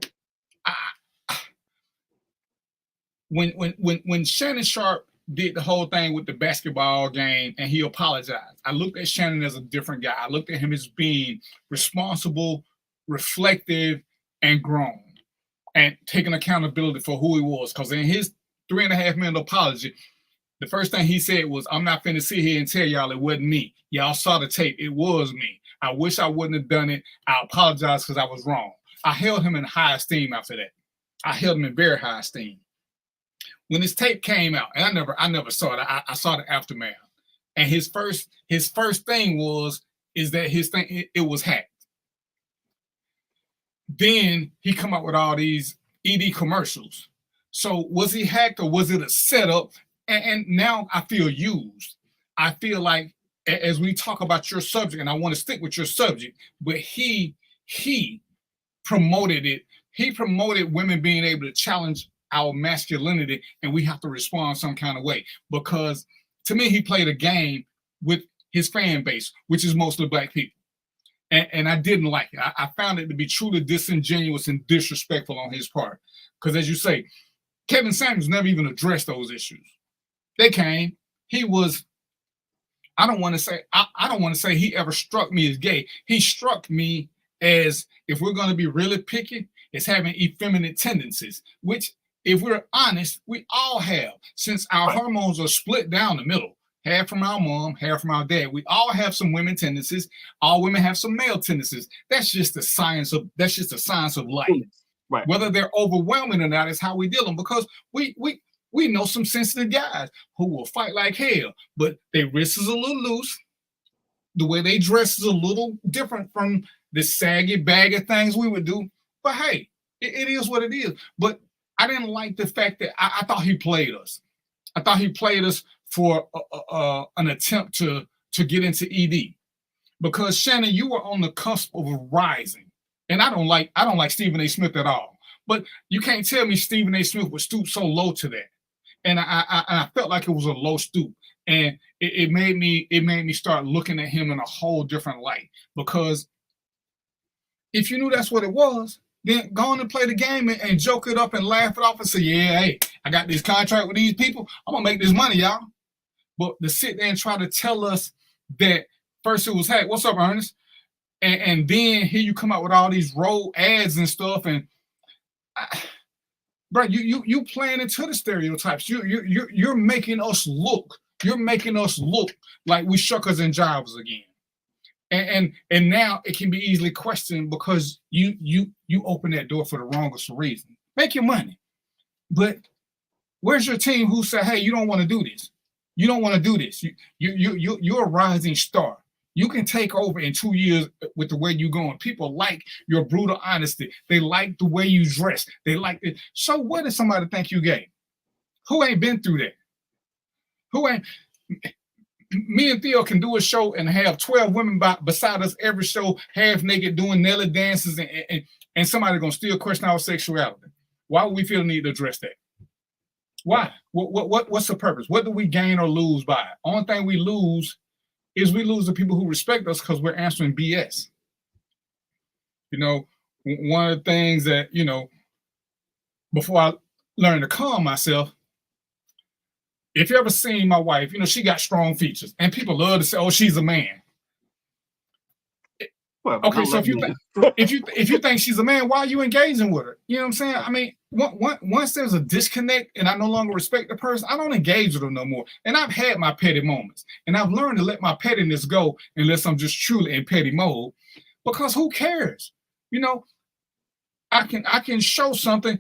When Shannon Sharpe did the whole thing with the basketball game and he apologized, I looked at Shannon as a different guy. I looked at him as being responsible, reflective, and grown, and taking accountability for who he was. Because in his 3.5 minute apology, the first thing he said was, I'm not finna sit here and tell y'all it wasn't me. Y'all saw the tape. It was me. I wish I wouldn't have done it. I apologize because I was wrong. I held him in high esteem after that. I held him in very high esteem. When his tape came out, and I never saw it. I saw the aftermath. And his first thing is that his thing, it was hacked. Then he come up with all these ED commercials. So was he hacked or was it a setup? And now I feel used. I feel like, as we talk about your subject, and I want to stick with your subject, but he promoted it. He promoted women being able to challenge our masculinity, and we have to respond some kind of way. Because to me, he played a game with his fan base, which is mostly Black people. And I didn't like it. I found it to be truly disingenuous and disrespectful on his part. Because as you say, Kevin Samuels never even addressed those issues. They came. He was, I don't want to say he ever struck me as gay. He struck me as, if we're going to be really picky, as having effeminate tendencies, which, if we're honest, we all have. Since our hormones are split down the middle, half from our mom, half from our dad. We all have some women tendencies. All women have some male tendencies. That's just the science of life. Right. Whether they're overwhelming or not is how we deal them, because we know some sensitive guys who will fight like hell, but their wrist is a little loose. The way they dress is a little different from the saggy, baggy things we would do. But hey, it is what it is. But I didn't like the fact that I thought he played us. I thought he played us for an attempt to get into ED. Because Shannon, you were on the cusp of rising. And I don't like Stephen A. Smith at all. But you can't tell me Stephen A. Smith would stoop so low to that. And I felt like it was a low stoop. And it made me start looking at him in a whole different light. Because if you knew that's what it was, then go on and play the game and joke it up and laugh it off and say, yeah, hey, I got this contract with these people. I'm going to make this money, y'all. But to sit there and try to tell us that first it was, hey, what's up, Ernest? And then here you come out with all these road ads and stuff, and bro, you playing into the stereotypes. You're making us look. You're making us look like we shuckers and jivers again. And now it can be easily questioned because you open that door for the wrongest reason. Make your money, but where's your team who say, hey, you don't want to do this? You don't want to do this. You're a rising star. You can take over in 2 years with the way you're going. People like your brutal honesty. They like the way you dress. They like it. So what does somebody think you gay? Who ain't been through that? Who ain't? Me and Theo can do a show and have 12 women beside us every show, half naked, doing Nelly dances, and somebody gonna still question our sexuality. Why would we feel the need to address that? Why? What's the purpose? What do we gain or lose by it? Only thing we lose is we lose the people who respect us because we're answering BS. You know, one of the things that, you know, before I learned to calm myself, if you ever seen my wife, you know, she got strong features, and people love to say, oh, she's a man. Well, okay, so if you think she's a man, why are you engaging with her? You know what I'm saying? I mean, once there's a disconnect and I no longer respect the person, I don't engage with them no more. And I've had my petty moments, and I've learned to let my pettiness go unless I'm just truly in petty mode, because who cares? You know, I can show something,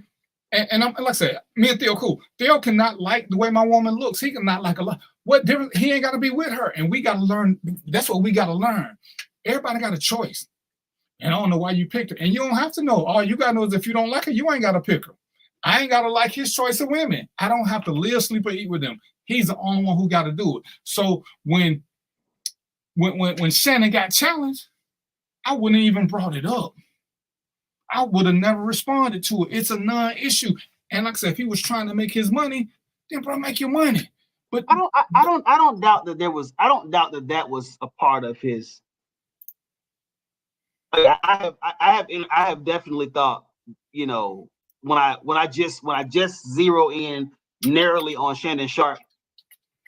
and I'm like I said, me and Theo cool. Theo cannot like the way my woman looks. He cannot like a lot. What difference? He ain't got to be with her, and we got to learn. That's what we got to learn. Everybody got a choice. And I don't know why you picked her. And you don't have to know. All you got to know is if you don't like her, you ain't got to pick her. I ain't got to like his choice of women. I don't have to live, sleep, or eat with them. He's the only one who got to do it. So when Shannon got challenged, I wouldn't even brought it up. I would have never responded to it. It's a non-issue. And like I said, if he was trying to make his money, then bro, make your money. But I don't doubt that that was a part of his. I have definitely thought, you know, when I just zero in narrowly on Shannon Sharpe,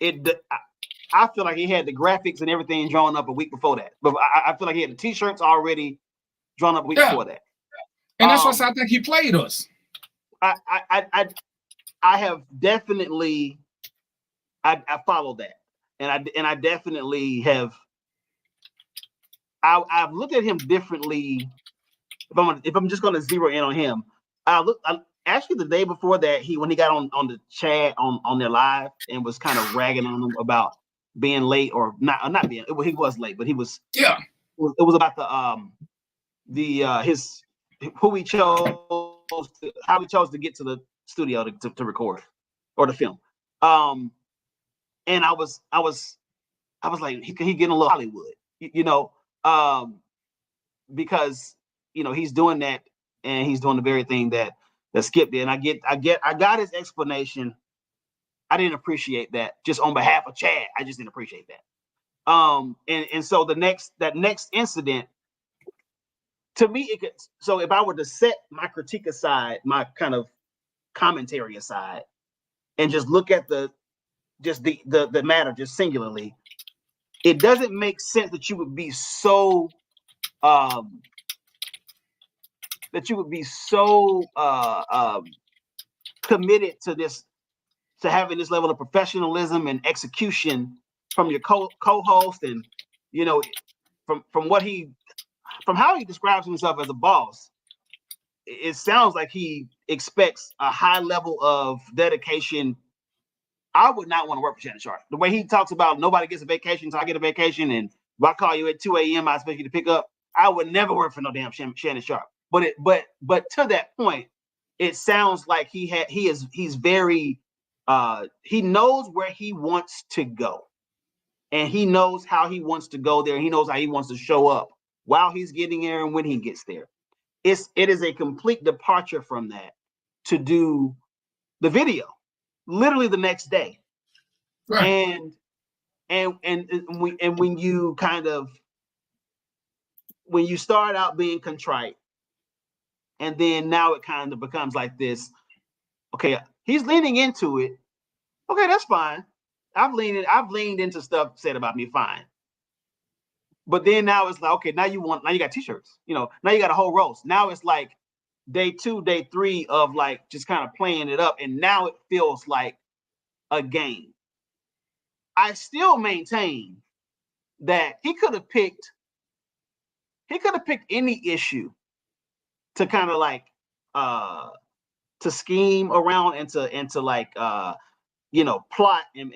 I feel like he had the graphics and everything drawn up a week before that. But I feel like he had the t-shirts already drawn up a week before that. And that's why I think he played us. I have definitely I followed that, and I definitely have. I've looked at him differently. If I'm just going to zero in on him, actually the day before that, when he got on the chat on their live and was kind of ragging on him about being late or not being. He was late, but he was. Yeah. It was about his who he chose, how he chose to get to the studio to record or to film. And I was like, he getting a little Hollywood, you know. Because you know he's doing that, and he's doing the very thing that Skip did. And I got his explanation. I didn't appreciate that. Just on behalf of Chad, I just didn't appreciate that. And so that next incident, to me, so if I were to set my critique aside, my kind of commentary aside, and just look at the matter just singularly, it doesn't make sense that you would be so committed to having this level of professionalism and execution from your co-host, and you know, from how he describes himself as a boss, it sounds like he expects a high level of dedication. I would not want to work for Shannon Sharp. The way he talks about nobody gets a vacation, so I get a vacation, and if I call you at 2 a.m., I expect you to pick up. I would never work for no damn Shannon Sharp. But to that point, it sounds like he's very he knows where he wants to go, and he knows how he wants to go there, and he knows how he wants to show up while he's getting there and when he gets there. It is a complete departure from that to do the video literally the next day. Right. And when you start out being contrite, and then now it kind of becomes like this, okay, he's leaning into it. Okay, that's fine. I've leaned into stuff said about me, fine. But then now it's like, okay, now you got t-shirts, now you got a whole roast. Now it's like day 2, day 3 of like just kind of playing it up, and now it feels like a game. I still maintain that he could have picked any issue to kind of like to scheme around and to like plot and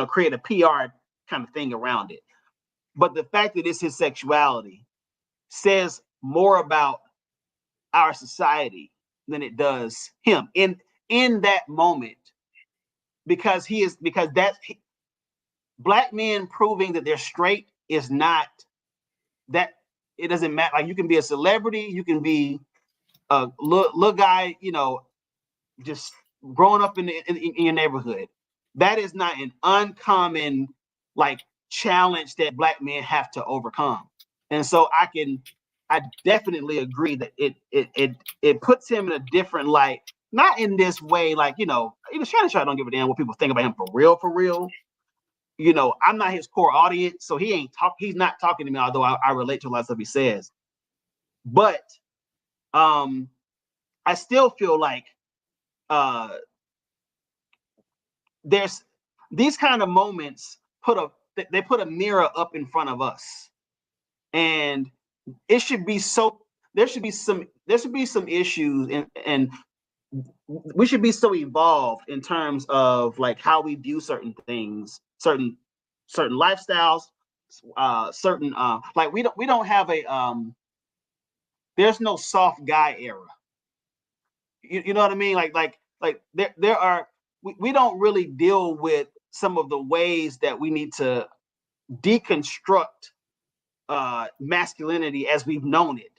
create a PR kind of thing around it. But the fact that it's his sexuality says more about our society than it does him in that moment, because black men proving that they're straight is not that. It doesn't matter. Like, you can be a celebrity, you can be a little guy, just growing up in your neighborhood. That is not an uncommon like challenge that black men have to overcome. And so I definitely agree that it puts him in a different light, not in this way, like, Shannon Sharp don't give a damn what people think about him for real. I'm not his core audience, so he's not talking to me, although I relate to a lot of stuff he says. But I still feel like there's these kind of moments put a mirror up in front of us, and there should be some issues, and we should be so evolved in terms of like how we view certain things, certain lifestyles, certain like we don't have a there's no soft guy era. You know what I mean? Like there are we don't really deal with some of the ways that we need to deconstruct masculinity as we've known it,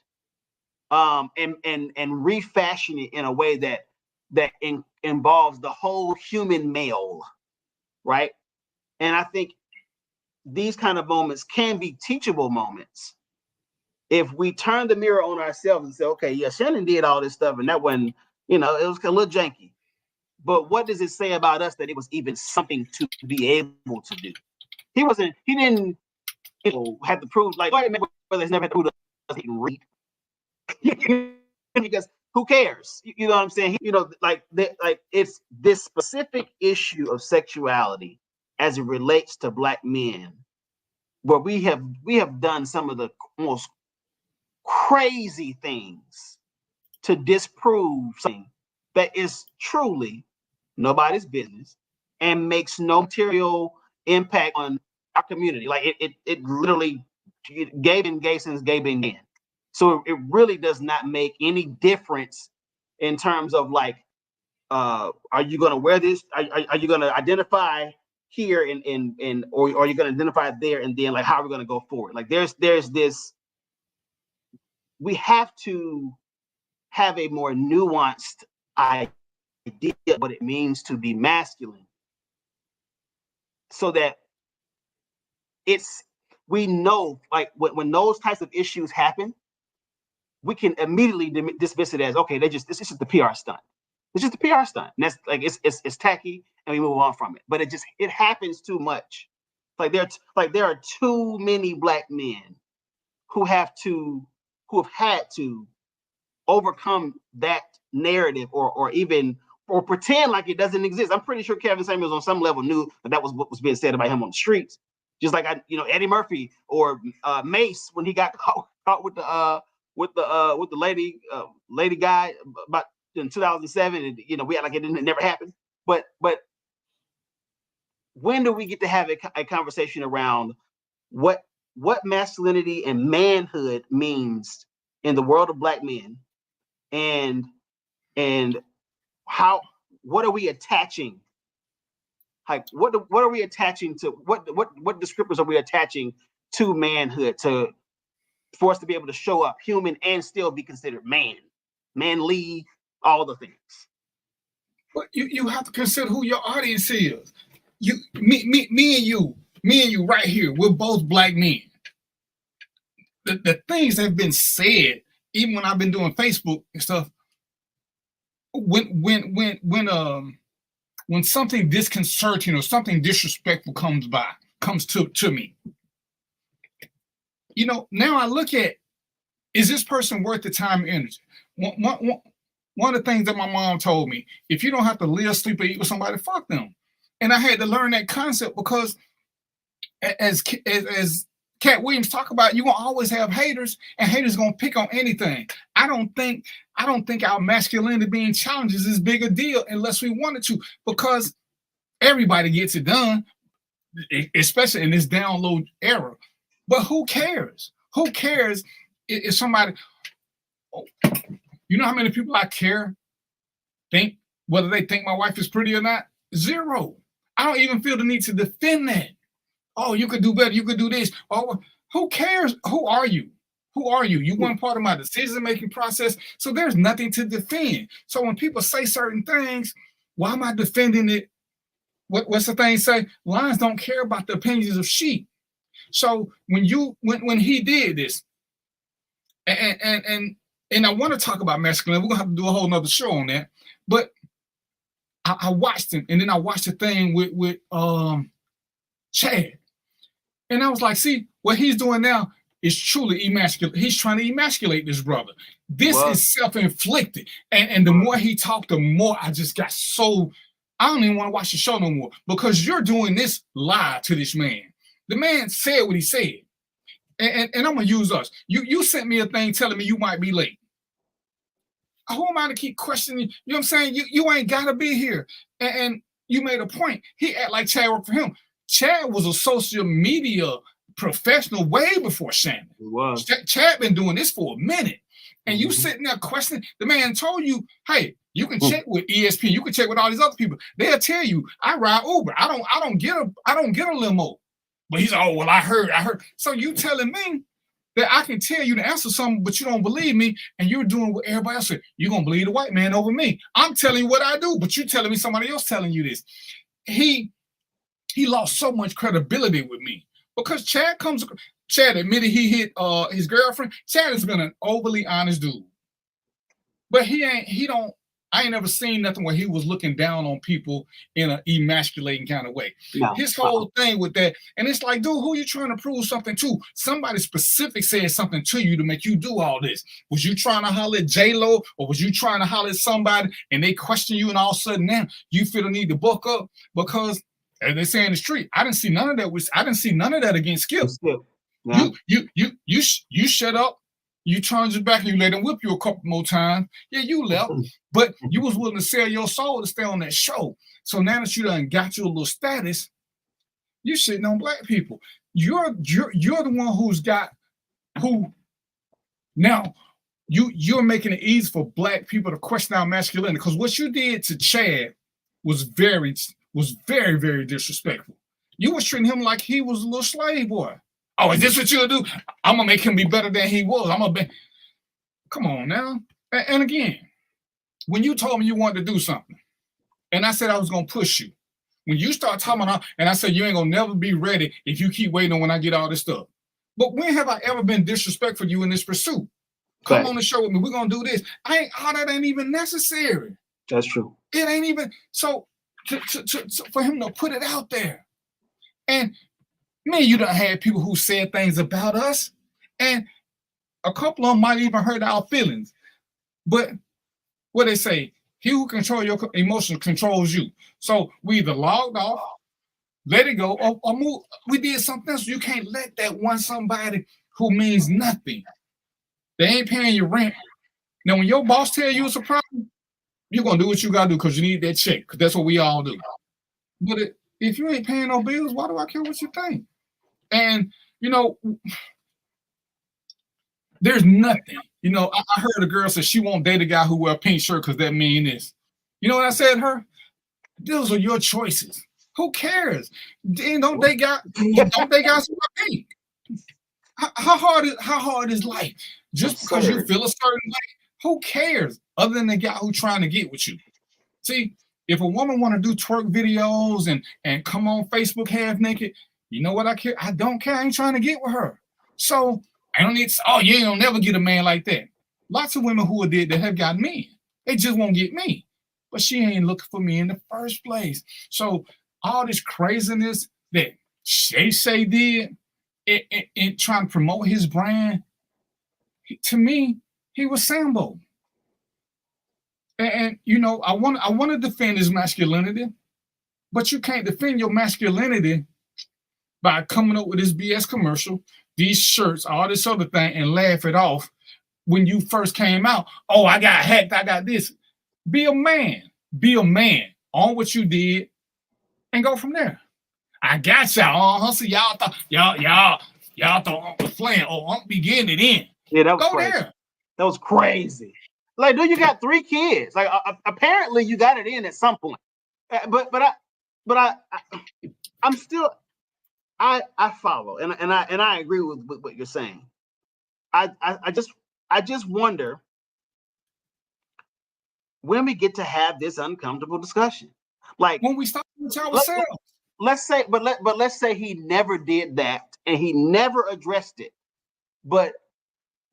and refashion it in a way that involves the whole human male, right? And I think these kind of moments can be teachable moments if we turn the mirror on ourselves and say, okay, yeah, Shannon did all this stuff, and that wasn't, it was a little janky. But what does it say about us that it was even something to be able to do? He didn't have to prove, like, brothers never had to prove that he can read. Because who cares? You know what I'm saying? Like it's this specific issue of sexuality as it relates to black men, where we have done some of the most crazy things to disprove something that is truly nobody's business and makes no material impact on our community. Like it literally, gay been gay since gay been gay. So it really does not make any difference in terms of like, are you going to wear this? Are you going to identify here or are you going to identify there, and then like how are we going to go forward? Like there's this. We have to have a more nuanced idea of what it means to be masculine, so that we know, like when those types of issues happen, we can immediately dismiss it as, okay, this is just the PR stunt. It's just a PR stunt. And that's like it's tacky, and we move on from it. But it happens too much. Like there are too many black men who have had to overcome that narrative or even or pretend like it doesn't exist. I'm pretty sure Kevin Samuels on some level knew that was what was being said about him on the streets. Just like Eddie Murphy or Mace when he got caught with the lady guy about in 2007, and we had like it never happened. But when do we get to have a conversation around what masculinity and manhood means in the world of Black men, and what are we attaching? Like what are we attaching to what descriptors are we attaching to manhood for us to be able to show up human and still be considered manly, all the things? But you have to consider who your audience is. Me and you right here, we're both Black men. The things that have been said, even when I've been doing Facebook and stuff, when something disconcerting or something disrespectful comes to me, now I look at, is this person worth the time and energy? One of the things that my mom told me, if you don't have to live, sleep, or eat with somebody, fuck them. And I had to learn that concept because as Cat Williams talk about, you're gonna always have haters, and haters gonna pick on anything. I don't think our masculinity being challenged is as big a deal unless we wanted to, because everybody gets it done, especially in this download era. But who cares? Who cares if somebody? You know how many people I care think whether they think my wife is pretty or not? Zero. I don't even feel the need to defend that. Oh, you could do better. You could do this. Oh, who cares? Who are you? Who are you? You weren't part of my decision-making process, so there's nothing to defend. So when people say certain things, why am I defending it? What's the thing say? Lions don't care about the opinions of sheep. So when he did this, and I want to talk about masculinity, we're gonna have to do a whole nother show on that. But I watched him, and then I watched the thing with Chad. And I was like, see, what he's doing now is truly emasculate. He's trying to emasculate this brother. This is self-inflicted. And the more he talked, the more I just got so, I don't even want to watch the show no more, because you're doing this lie to this man. The man said what he said. And I'm going to use us. You sent me a thing telling me you might be late. Who am I to keep questioning? You know what I'm saying? You ain't got to be here. And you made a point. He act like Chad worked for him. Chad was a social media professional way before Shannon. He was. Chad been doing this for a minute. And you sitting there questioning. The man told you, hey, you can check with ESPN. You can check with all these other people. They'll tell you, I ride Uber. I don't get a limo. But he's like, oh, well, I heard. So you telling me that I can tell you to answer something, but you don't believe me, and you're doing what everybody else said. You're going to believe the white man over me. I'm telling you what I do, but you're telling me somebody else telling you this. He lost so much credibility with me because Chad admitted he hit his girlfriend. Chad has been an overly honest dude, but I ain't never seen nothing where he was looking down on people in an emasculating kind of way. No. His whole thing with that, and it's like, dude, who are you trying to prove something to? Somebody specific said something to you to make you do all this. Was you trying to holler at J-Lo, or was you trying to holler at somebody and they question you, and all of a sudden now you feel the need to buck up? Because as they say in the street, I didn't see none of that. I didn't see none of that against Skip. Yeah. You shut up. You turned your back and you let him whip you a couple more times. Yeah, you left, but you was willing to sell your soul to stay on that show. So now that you done got your little status, you sitting on black people. You're the one who now you're making it easy for black people to question our masculinity, because what you did to Chad was very, very disrespectful. You was treating him like he was a little slave boy. Oh, is this what you'll do? I'm going to make him be better than he was. Come on now. And again, when you told me you wanted to do something, and I said I was going to push you, when you start talking about, and I said you ain't going to never be ready if you keep waiting on when I get all this stuff. But when have I ever been disrespectful to you in this pursuit? Come on the show with me. We're going to do this. All that ain't even necessary. That's true. It ain't even. So for him to put it out there. And man, you done had people who said things about us, and a couple of them might even hurt our feelings. But what they say, He who controls your emotions controls you. So we either logged off, let it go, or move. We did something else. You can't let that one somebody who means nothing. They ain't paying your rent. Now, when your boss tell you it's a problem, you're gonna do what you gotta do because you need that check. Because that's what we all do. But if you ain't paying no bills, why do I care what you think? And there's nothing. I heard a girl say she won't date a guy who wear a pink shirt because that mean this. You know what I said to her? Those are your choices. Who cares? Then don't they guys who wear pink? How hard is life? Just because you feel a certain way, who cares? Other than the guy who's trying to get with you. See, if a woman want to do twerk videos and come on Facebook half naked, you know what I care? I don't care. I ain't trying to get with her. So I don't need. Oh, you ain't never get a man like that. Lots of women who did that have got men. They just won't get me. But she ain't looking for me in the first place. So all this craziness that Shay did in trying to promote his brand, to me, he was Sambo. And I want to defend his masculinity, but you can't defend your masculinity by coming up with this BS commercial, these shirts, all this other thing, and laugh it off when you first came out. Oh, I got hacked. I got this. Be a man. Be a man on what you did, and go from there. I got y'all. So y'all thought I was playing. Oh, I'm beginning it in. Yeah, that was go crazy. there. That was crazy. Like, dude, you got 3 kids. Like, apparently you got it in at some point. I'm still. I follow, and I agree with what you're saying. I just wonder when we get to have this uncomfortable discussion. Like when we stop with ourselves. Let's say he never did that and he never addressed it. But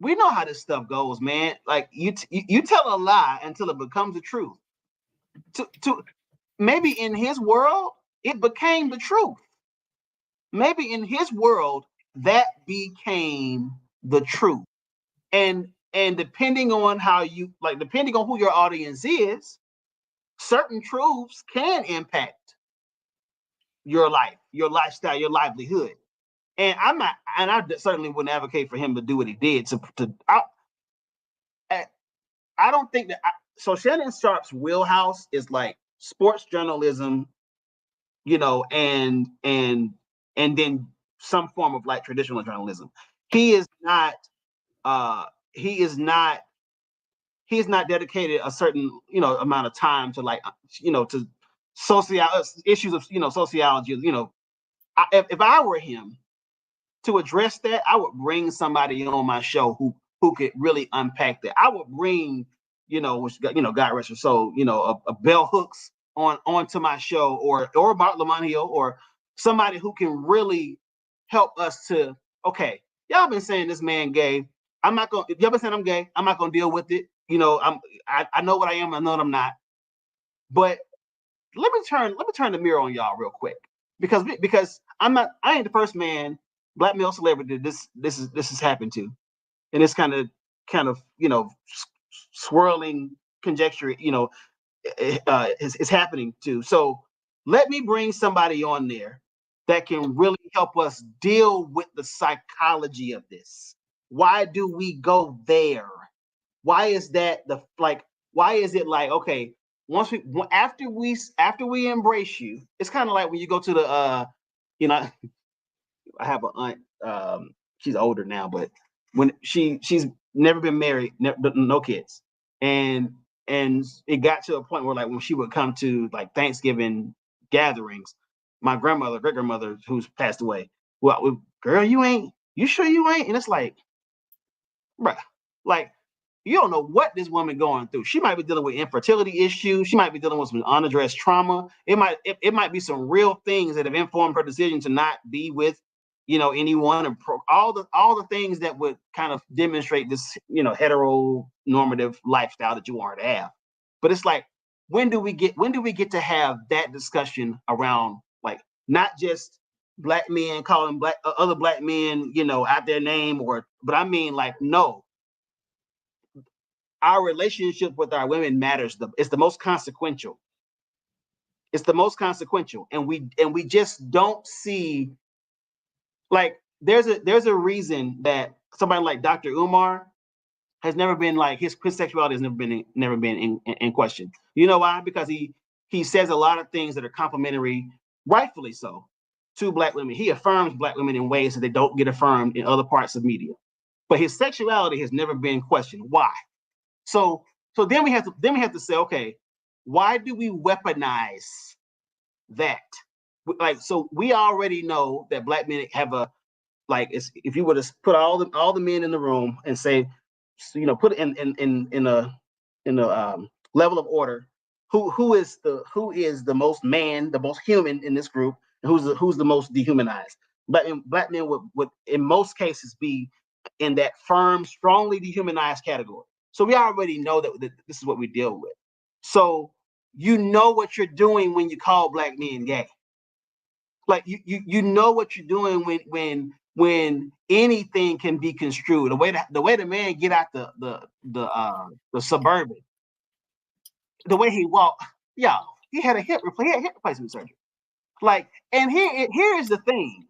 we know how this stuff goes, man. Like you tell a lie until it becomes the truth. To maybe in his world it became the truth. Maybe in his world that became the truth. And depending on depending on who your audience is, certain truths can impact your life, your lifestyle, your livelihood. And I certainly wouldn't advocate for him to do what he did. I don't think that. So Shannon Sharp's wheelhouse is like sports journalism, and then some form of like traditional journalism. He is not dedicated a certain amount of time to to issues of sociology. If I were him to address that, I would bring somebody on my show who could really unpack that. I would bring God rest her soul, a Bell Hooks onto my show, or Bart Lamonio, or somebody who can really help us to, okay, y'all been saying this man gay. Y'all been saying I'm gay. I'm not gonna deal with it. I know what I am. I know what I'm not. But let me turn the mirror on y'all real quick, because I ain't the first man, black male celebrity this has happened to, and it's kind of swirling conjecture is happening to. So let me bring somebody on there that can really help us deal with the psychology of this. Why do we go there? Why is that why is it like, okay, after we embrace you, it's kind of like when you go to the I have an aunt, she's older now, but when she's never been married, no kids, and it got to a point where like when she would come to like Thanksgiving gatherings, my great grandmother who's passed away, well, girl, you sure you ain't? And it's like, bruh, like, you don't know what this woman going through. She might be dealing with infertility issues. She might be dealing with some unaddressed trauma. It might be some real things that have informed her decision to not be with, anyone, and all the things that would kind of demonstrate this, heteronormative lifestyle that you want her to have. But it's like, when do we get to have that discussion around, like, not just black men calling other black men, out their name, but I mean, like, no. our relationship with our women matters. It's the most consequential. It's the most consequential, and we just don't see, like, there's a reason that somebody like Dr. Umar has never been, like, his sexuality has never been in question. You know why? Because he says a lot of things that are complimentary, rightfully so, to Black women. He affirms Black women in ways that they don't get affirmed in other parts of media. But his sexuality has never been questioned. Why? So then we have to say, okay, why do we weaponize that? Like, so we already know that Black men have a, like, if you were to put all the men in the room and say, you know, put it in a level of order, who is the most man, the most human in this group, and who's the most dehumanized? Black men would in most cases be in that firm, strongly dehumanized category. So we already know that this is what we deal with. So you know what you're doing when you call Black men gay. Like, you know what you're doing when anything can be construed. The way the man get out the Suburban, the way he walked, y'all, he had hip replacement surgery. Like, and here is the thing.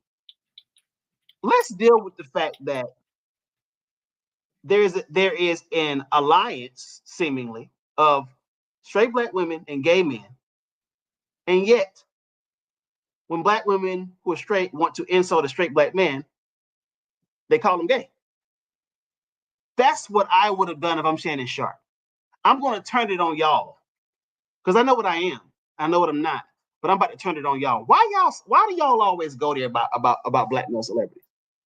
Let's deal with the fact that there is an alliance, seemingly, of straight Black women and gay men, and yet when Black women who are straight want to insult a straight Black man, they call him gay. That's what I would have done if I'm Shannon Sharp. I'm going to turn it on y'all, because I know what I am. I know what I'm not, but I'm about to turn it on y'all. Why do y'all always go there about Black male celebrities?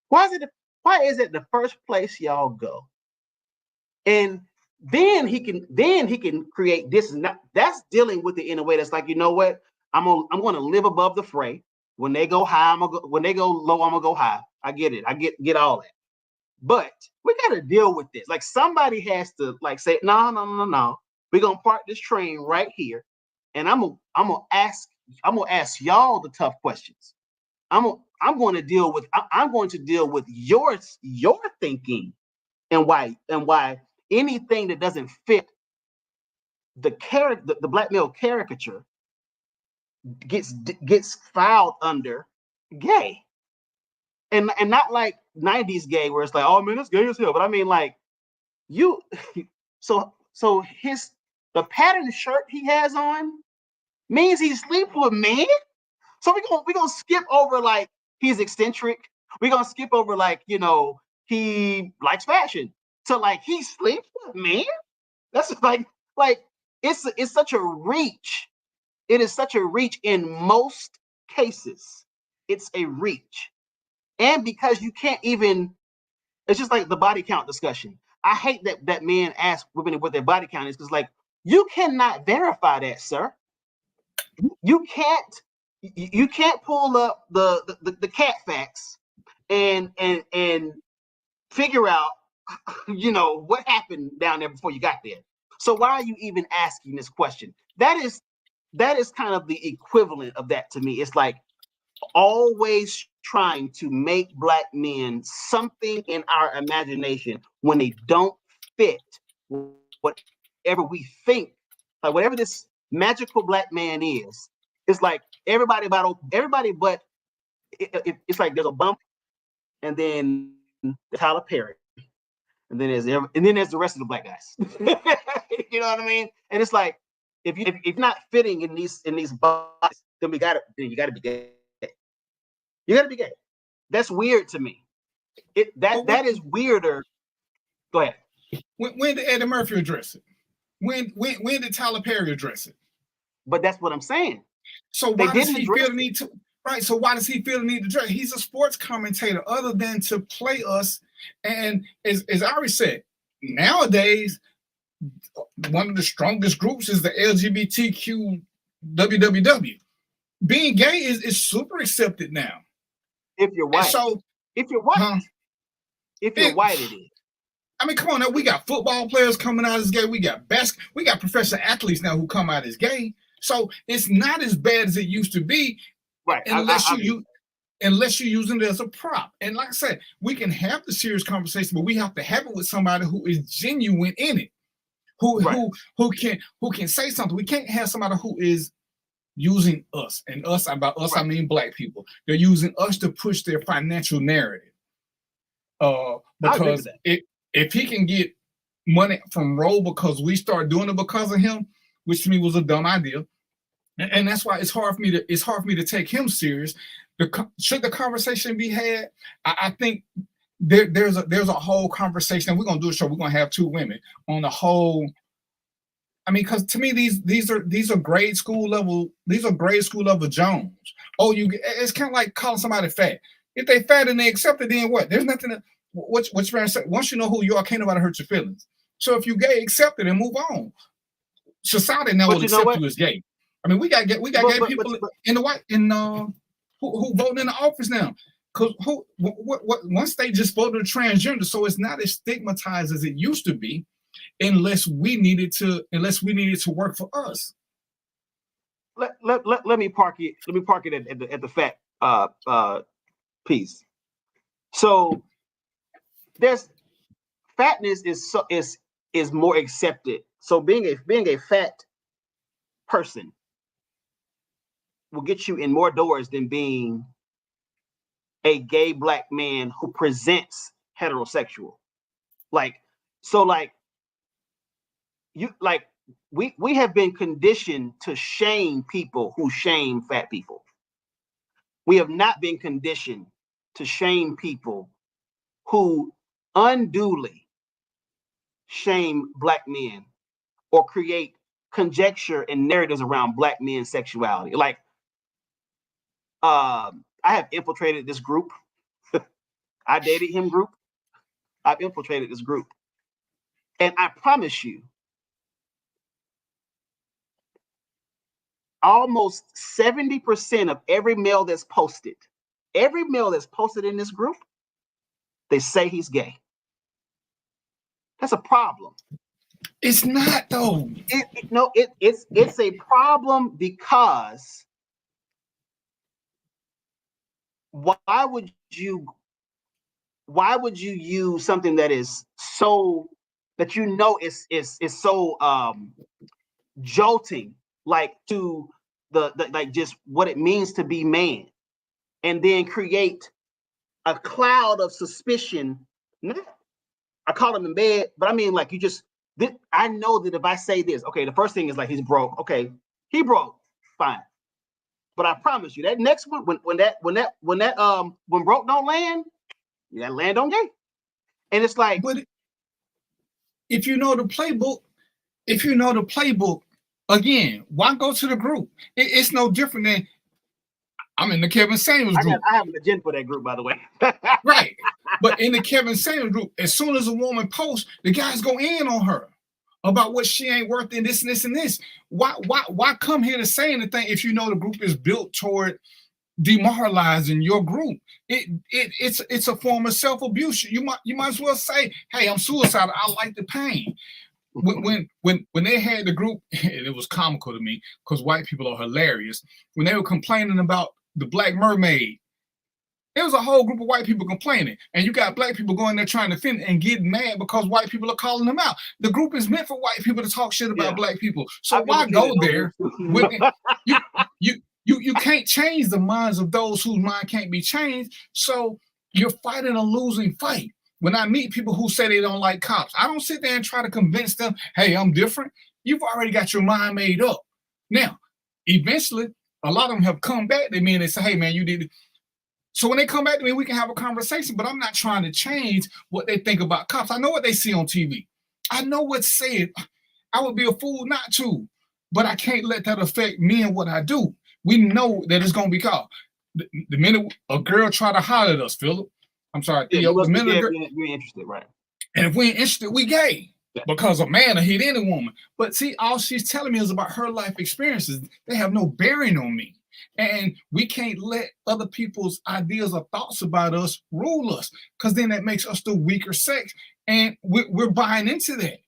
Why is it the first place y'all go? And then he can create this. That's dealing with it in a way that's like, you know what? I'm gonna live above the fray. When they go high, when they go low, I'm gonna go high. I get it. I get all that. But we gotta deal with this. Like, somebody has to, like, say, no. We're gonna park this train right here, and I'm gonna ask y'all the tough questions. I'm going to deal with your thinking, and why anything that doesn't fit the Black male caricature gets filed under gay, and not like 90s gay where it's like, oh man, that's gay as hell. But I mean, like, you, so the patterned shirt he has on means he sleeps with men. So we're gonna skip over, like, he's eccentric. We're gonna skip over, like, you know, he likes fashion. So, like, he sleeps with men? That's like it's such a reach. It is such a reach in most cases. It's a reach. And because you can't even, it's just like the body count discussion. I hate that men ask women what their body count is, because, like, you cannot verify that, sir. You can't pull up the cat facts and figure out, you know, what happened down there before you got there. So why are you even asking this question? That is kind of the equivalent of that to me. It's like always trying to make Black men something in our imagination when they don't fit whatever we think, like whatever this magical Black man is. It's like everybody but it's like there's a bump, and then Tyler Perry, and then there's the rest of the Black guys. You know what I mean? And it's like, if you're not fitting in these boxes, then you gotta be gay. You gotta be gay. That's weird to me. That is weirder. Go ahead. When did Eddie Murphy address it? When did Tyler Perry address it? But that's what I'm saying. So why does he feel the need to? Right. So why does he feel the need to address? He's a sports commentator, other than to play us. And as I already said, nowadays, one of the strongest groups is the LGBTQ WWW. Being gay is super accepted now. If you're white. So if you're white, it is. I mean, come on now. We got football players coming out as gay. We got professional athletes now who come out as gay. So it's not as bad as it used to be, right? Unless you're using it as a prop. And like I said, we can have the serious conversation, but we have to have it with somebody who is genuine in it. who can say something. We can't have somebody who is using us, and us, about us, I mean black people. They're using us to push their financial narrative. Because if he can get money from Roe because we start doing it because of him, which to me was a dumb idea, and that's why it's hard for me to take him serious. Should the conversation be had? I think there's a whole conversation. We're gonna do a show. We're gonna have two women on the whole. I mean, because to me, these are grade school level. These are grade school level Jones. Oh, it's kind of like calling somebody fat. If they fat and they accept it, then what? There's nothing. What's once you know who you are, can't nobody hurt your feelings. So if you gay, accept it and move on. Society now will accept you as gay. I mean, we got gay people in the white who voting in the office now. Because once they just voted transgender, so it's not as stigmatized as it used to be. Unless we needed to work for us. Let me park it. Let me park it at the fat piece. So there's fatness is more accepted. So being a fat person will get you in more doors than being a gay black man who presents heterosexual. We have been conditioned to shame people who shame fat people. We have not been conditioned to shame people who unduly shame black men or create conjecture and narratives around black men's sexuality. I have infiltrated this group. I dated him group. I've infiltrated this group. And I promise you, almost 70% of every male that's posted in this group, they say he's gay. That's a problem. It's not though. It's a problem because why would you use something that is so that you know is so jolting, like to the like just what it means to be man, and then create a cloud of suspicion. I call him in bed, but I mean like I know that if I say this, okay, the first thing is like he's broke. Okay, he broke, fine. But I promise you that next one, when broke don't land, you gotta land on gay. And it's like, but if you know the playbook, again, why go to the group? It's no different than I'm in the Kevin Samuels group. I have an agenda for that group, by the way. Right. But in the Kevin Samuels group, as soon as a woman posts, the guys go in on her about what she ain't worth in this and this and this. Why come here to say anything if you know the group is built toward demoralizing your group? It's a form of self-abuse. You might as well say, hey, I'm suicidal. I like the pain. When they had the group, it was comical to me because white people are hilarious. When they were complaining about the Black Mermaid, there was a whole group of white people complaining, and you got black people going there trying to defend and getting mad because white people are calling them out. The group is meant for white people to talk shit about black people. So why go there? You can't change the minds of those whose mind can't be changed. So you're fighting a losing fight. When I meet people who say they don't like cops, I don't sit there and try to convince them, hey, I'm different. You've already got your mind made up. Now, eventually, a lot of them have come back to me and they say, hey, man, you did it. So when they come back to me, we can have a conversation, but I'm not trying to change what they think about cops. I know what they see on TV. I know what's said. I would be a fool not to, but I can't let that affect me and what I do. We know that it's going to be called. The minute a girl try to holler at us, Philip, I'm sorry, Theo, the minute we're interested, right? And if we ain't interested, we gay. Because a man will hit any woman. But see, all she's telling me is about her life experiences. They have no bearing on me. And we can't let other people's ideas or thoughts about us rule us, because then that makes us the weaker sex. And we're buying into that.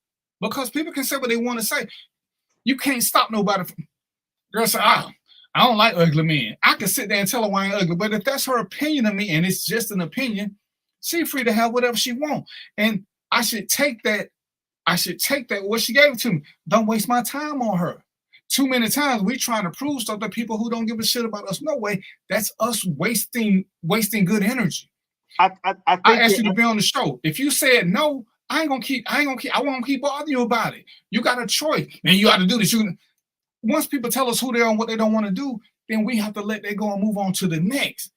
Because people can say what they want to say. You can't stop nobody from, girl say, I don't like ugly men. I can sit there and tell her why I ain't ugly. But if that's her opinion of me and it's just an opinion, she's free to have whatever she wants. And I should take that I should take that. What she gave it to me. Don't waste my time on her. Too many times we trying to prove stuff to people who don't give a shit about us. No way. That's us wasting good energy. I asked you to be on the show. If you said no, I won't keep bothering you about it. You got a choice. And you got to do this. Once people tell us who they are and what they don't want to do, then we have to let that go and move on to the next.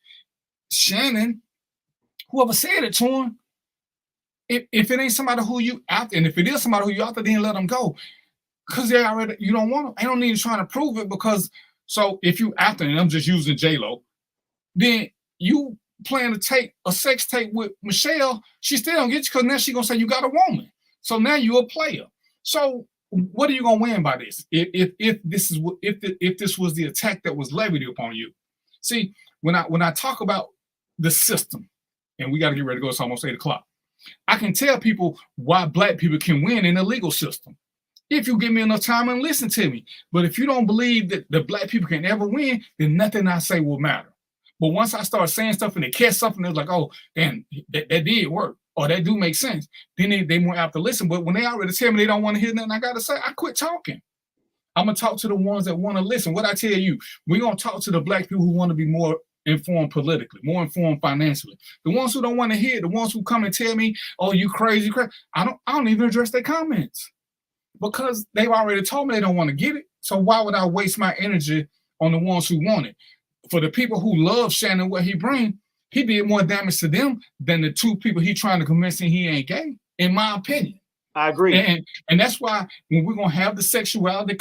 Shannon, whoever said it to him, if it ain't somebody who you after, and if it is somebody who you after, then let them go. Because they already, you don't want them. I don't need to try to prove it because, so if you after, and I'm just using J-Lo, then you plan to take a sex tape with Michelle, she still don't get you because now she gonna say you got a woman. So now you're a player. So what are you gonna win by this? If this was the attack that was levied upon you? See, when I talk about the system, and we got to get ready to go, it's almost 8:00. I can tell people why black people can win in the legal system. If you give me enough time and listen to me. But if you don't believe that the black people can ever win, then nothing I say will matter. But once I start saying stuff and they catch something, they're like, oh, damn, that did work. Or that do make sense. Then they more apt to listen. But when they already tell me they don't want to hear nothing I got to say, I quit talking. I'm going to talk to the ones that want to listen. What I tell you, we're going to talk to the black people who want to be more informed politically, more informed financially. The ones who don't want to hear, the ones who come and tell me, oh, you crazy. I don't even address their comments. Because they've already told me they don't want to get it. So why would I waste my energy on the ones who want it? For the people who love Shannon, what he bring, he did more damage to them than the two people he trying to convince he ain't gay, in my opinion. I agree. And that's why when we're going to have the sexuality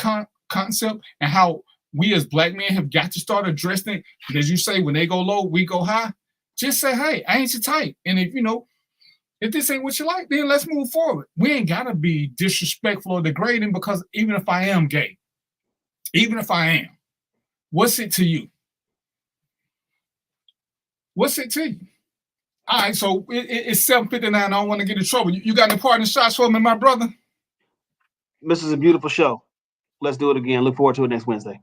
concept and how we as black men have got to start addressing it, as you say, when they go low, we go high, just say, hey, I ain't your type. And if this ain't what you like, then let's move forward. We ain't got to be disrespectful or degrading because even if I am gay, what's it to you? What's it to you? All right, so it's 7:59. I don't want to get in trouble. You got any parting shots for me, my brother? This is a beautiful show. Let's do it again. Look forward to it next Wednesday.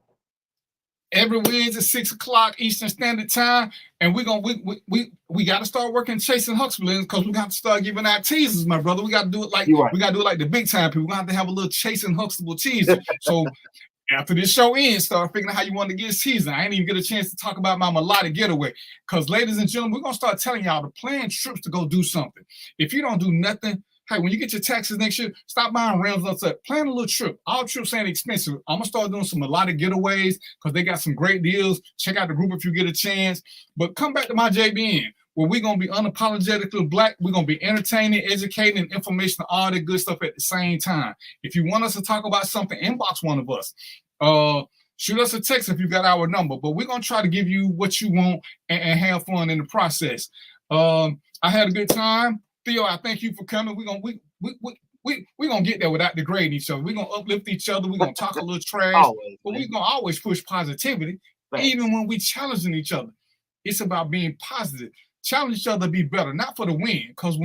Every Wednesday, 6:00 Eastern Standard Time, and we got to start working chasing Huxley because we got to start giving out teasers, my brother. We got to do it like we got to do it like the big time people. We got to have a little chasing Huxley teaser. So after this show ends, start figuring out how you want to get this teaser. I ain't even get a chance to talk about my melodic getaway because, ladies and gentlemen, we're gonna start telling y'all to plan trips to go do something. If you don't do nothing. Hey, when you get your taxes next year, stop buying rims and stuff. Plan a little trip. All trips ain't expensive. I'm going to start doing some melodic getaways because they got some great deals. Check out the group if you get a chance. But come back to my JBN where we're going to be unapologetically black. We're going to be entertaining, educating, and information, all the good stuff at the same time. If you want us to talk about something, inbox one of us. Shoot us a text if you got our number. But we're going to try to give you what you want and have fun in the process. I had a good time. Theo, I thank you for coming. We're gonna get there without degrading each other. We're gonna uplift each other. We're gonna talk a little trash, but we're gonna always push positivity, even when we challenging each other. It's about being positive. Challenge each other to be better, not for the win. Because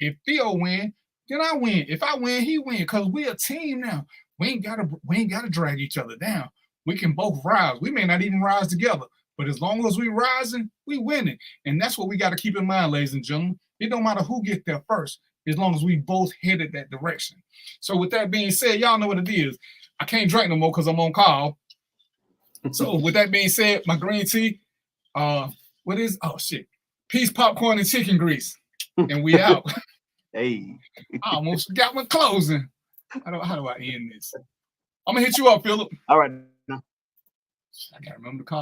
if Theo win, then I win. If I win, he win. Because we're a team now. We ain't gotta drag each other down. We can both rise. We may not even rise together, but as long as we rising, we winning. And that's what we got to keep in mind, ladies and gentlemen. It don't matter who gets there first, as long as we both headed that direction. So with that being said, y'all know what it is. I can't drink no more because I'm on call. So with that being said, my green tea, what is, oh shit, peas, popcorn, and chicken grease. And we out. Hey. I almost forgot my closing. How do I end this? I'm going to hit you up, Philip. All right. I can't remember the call.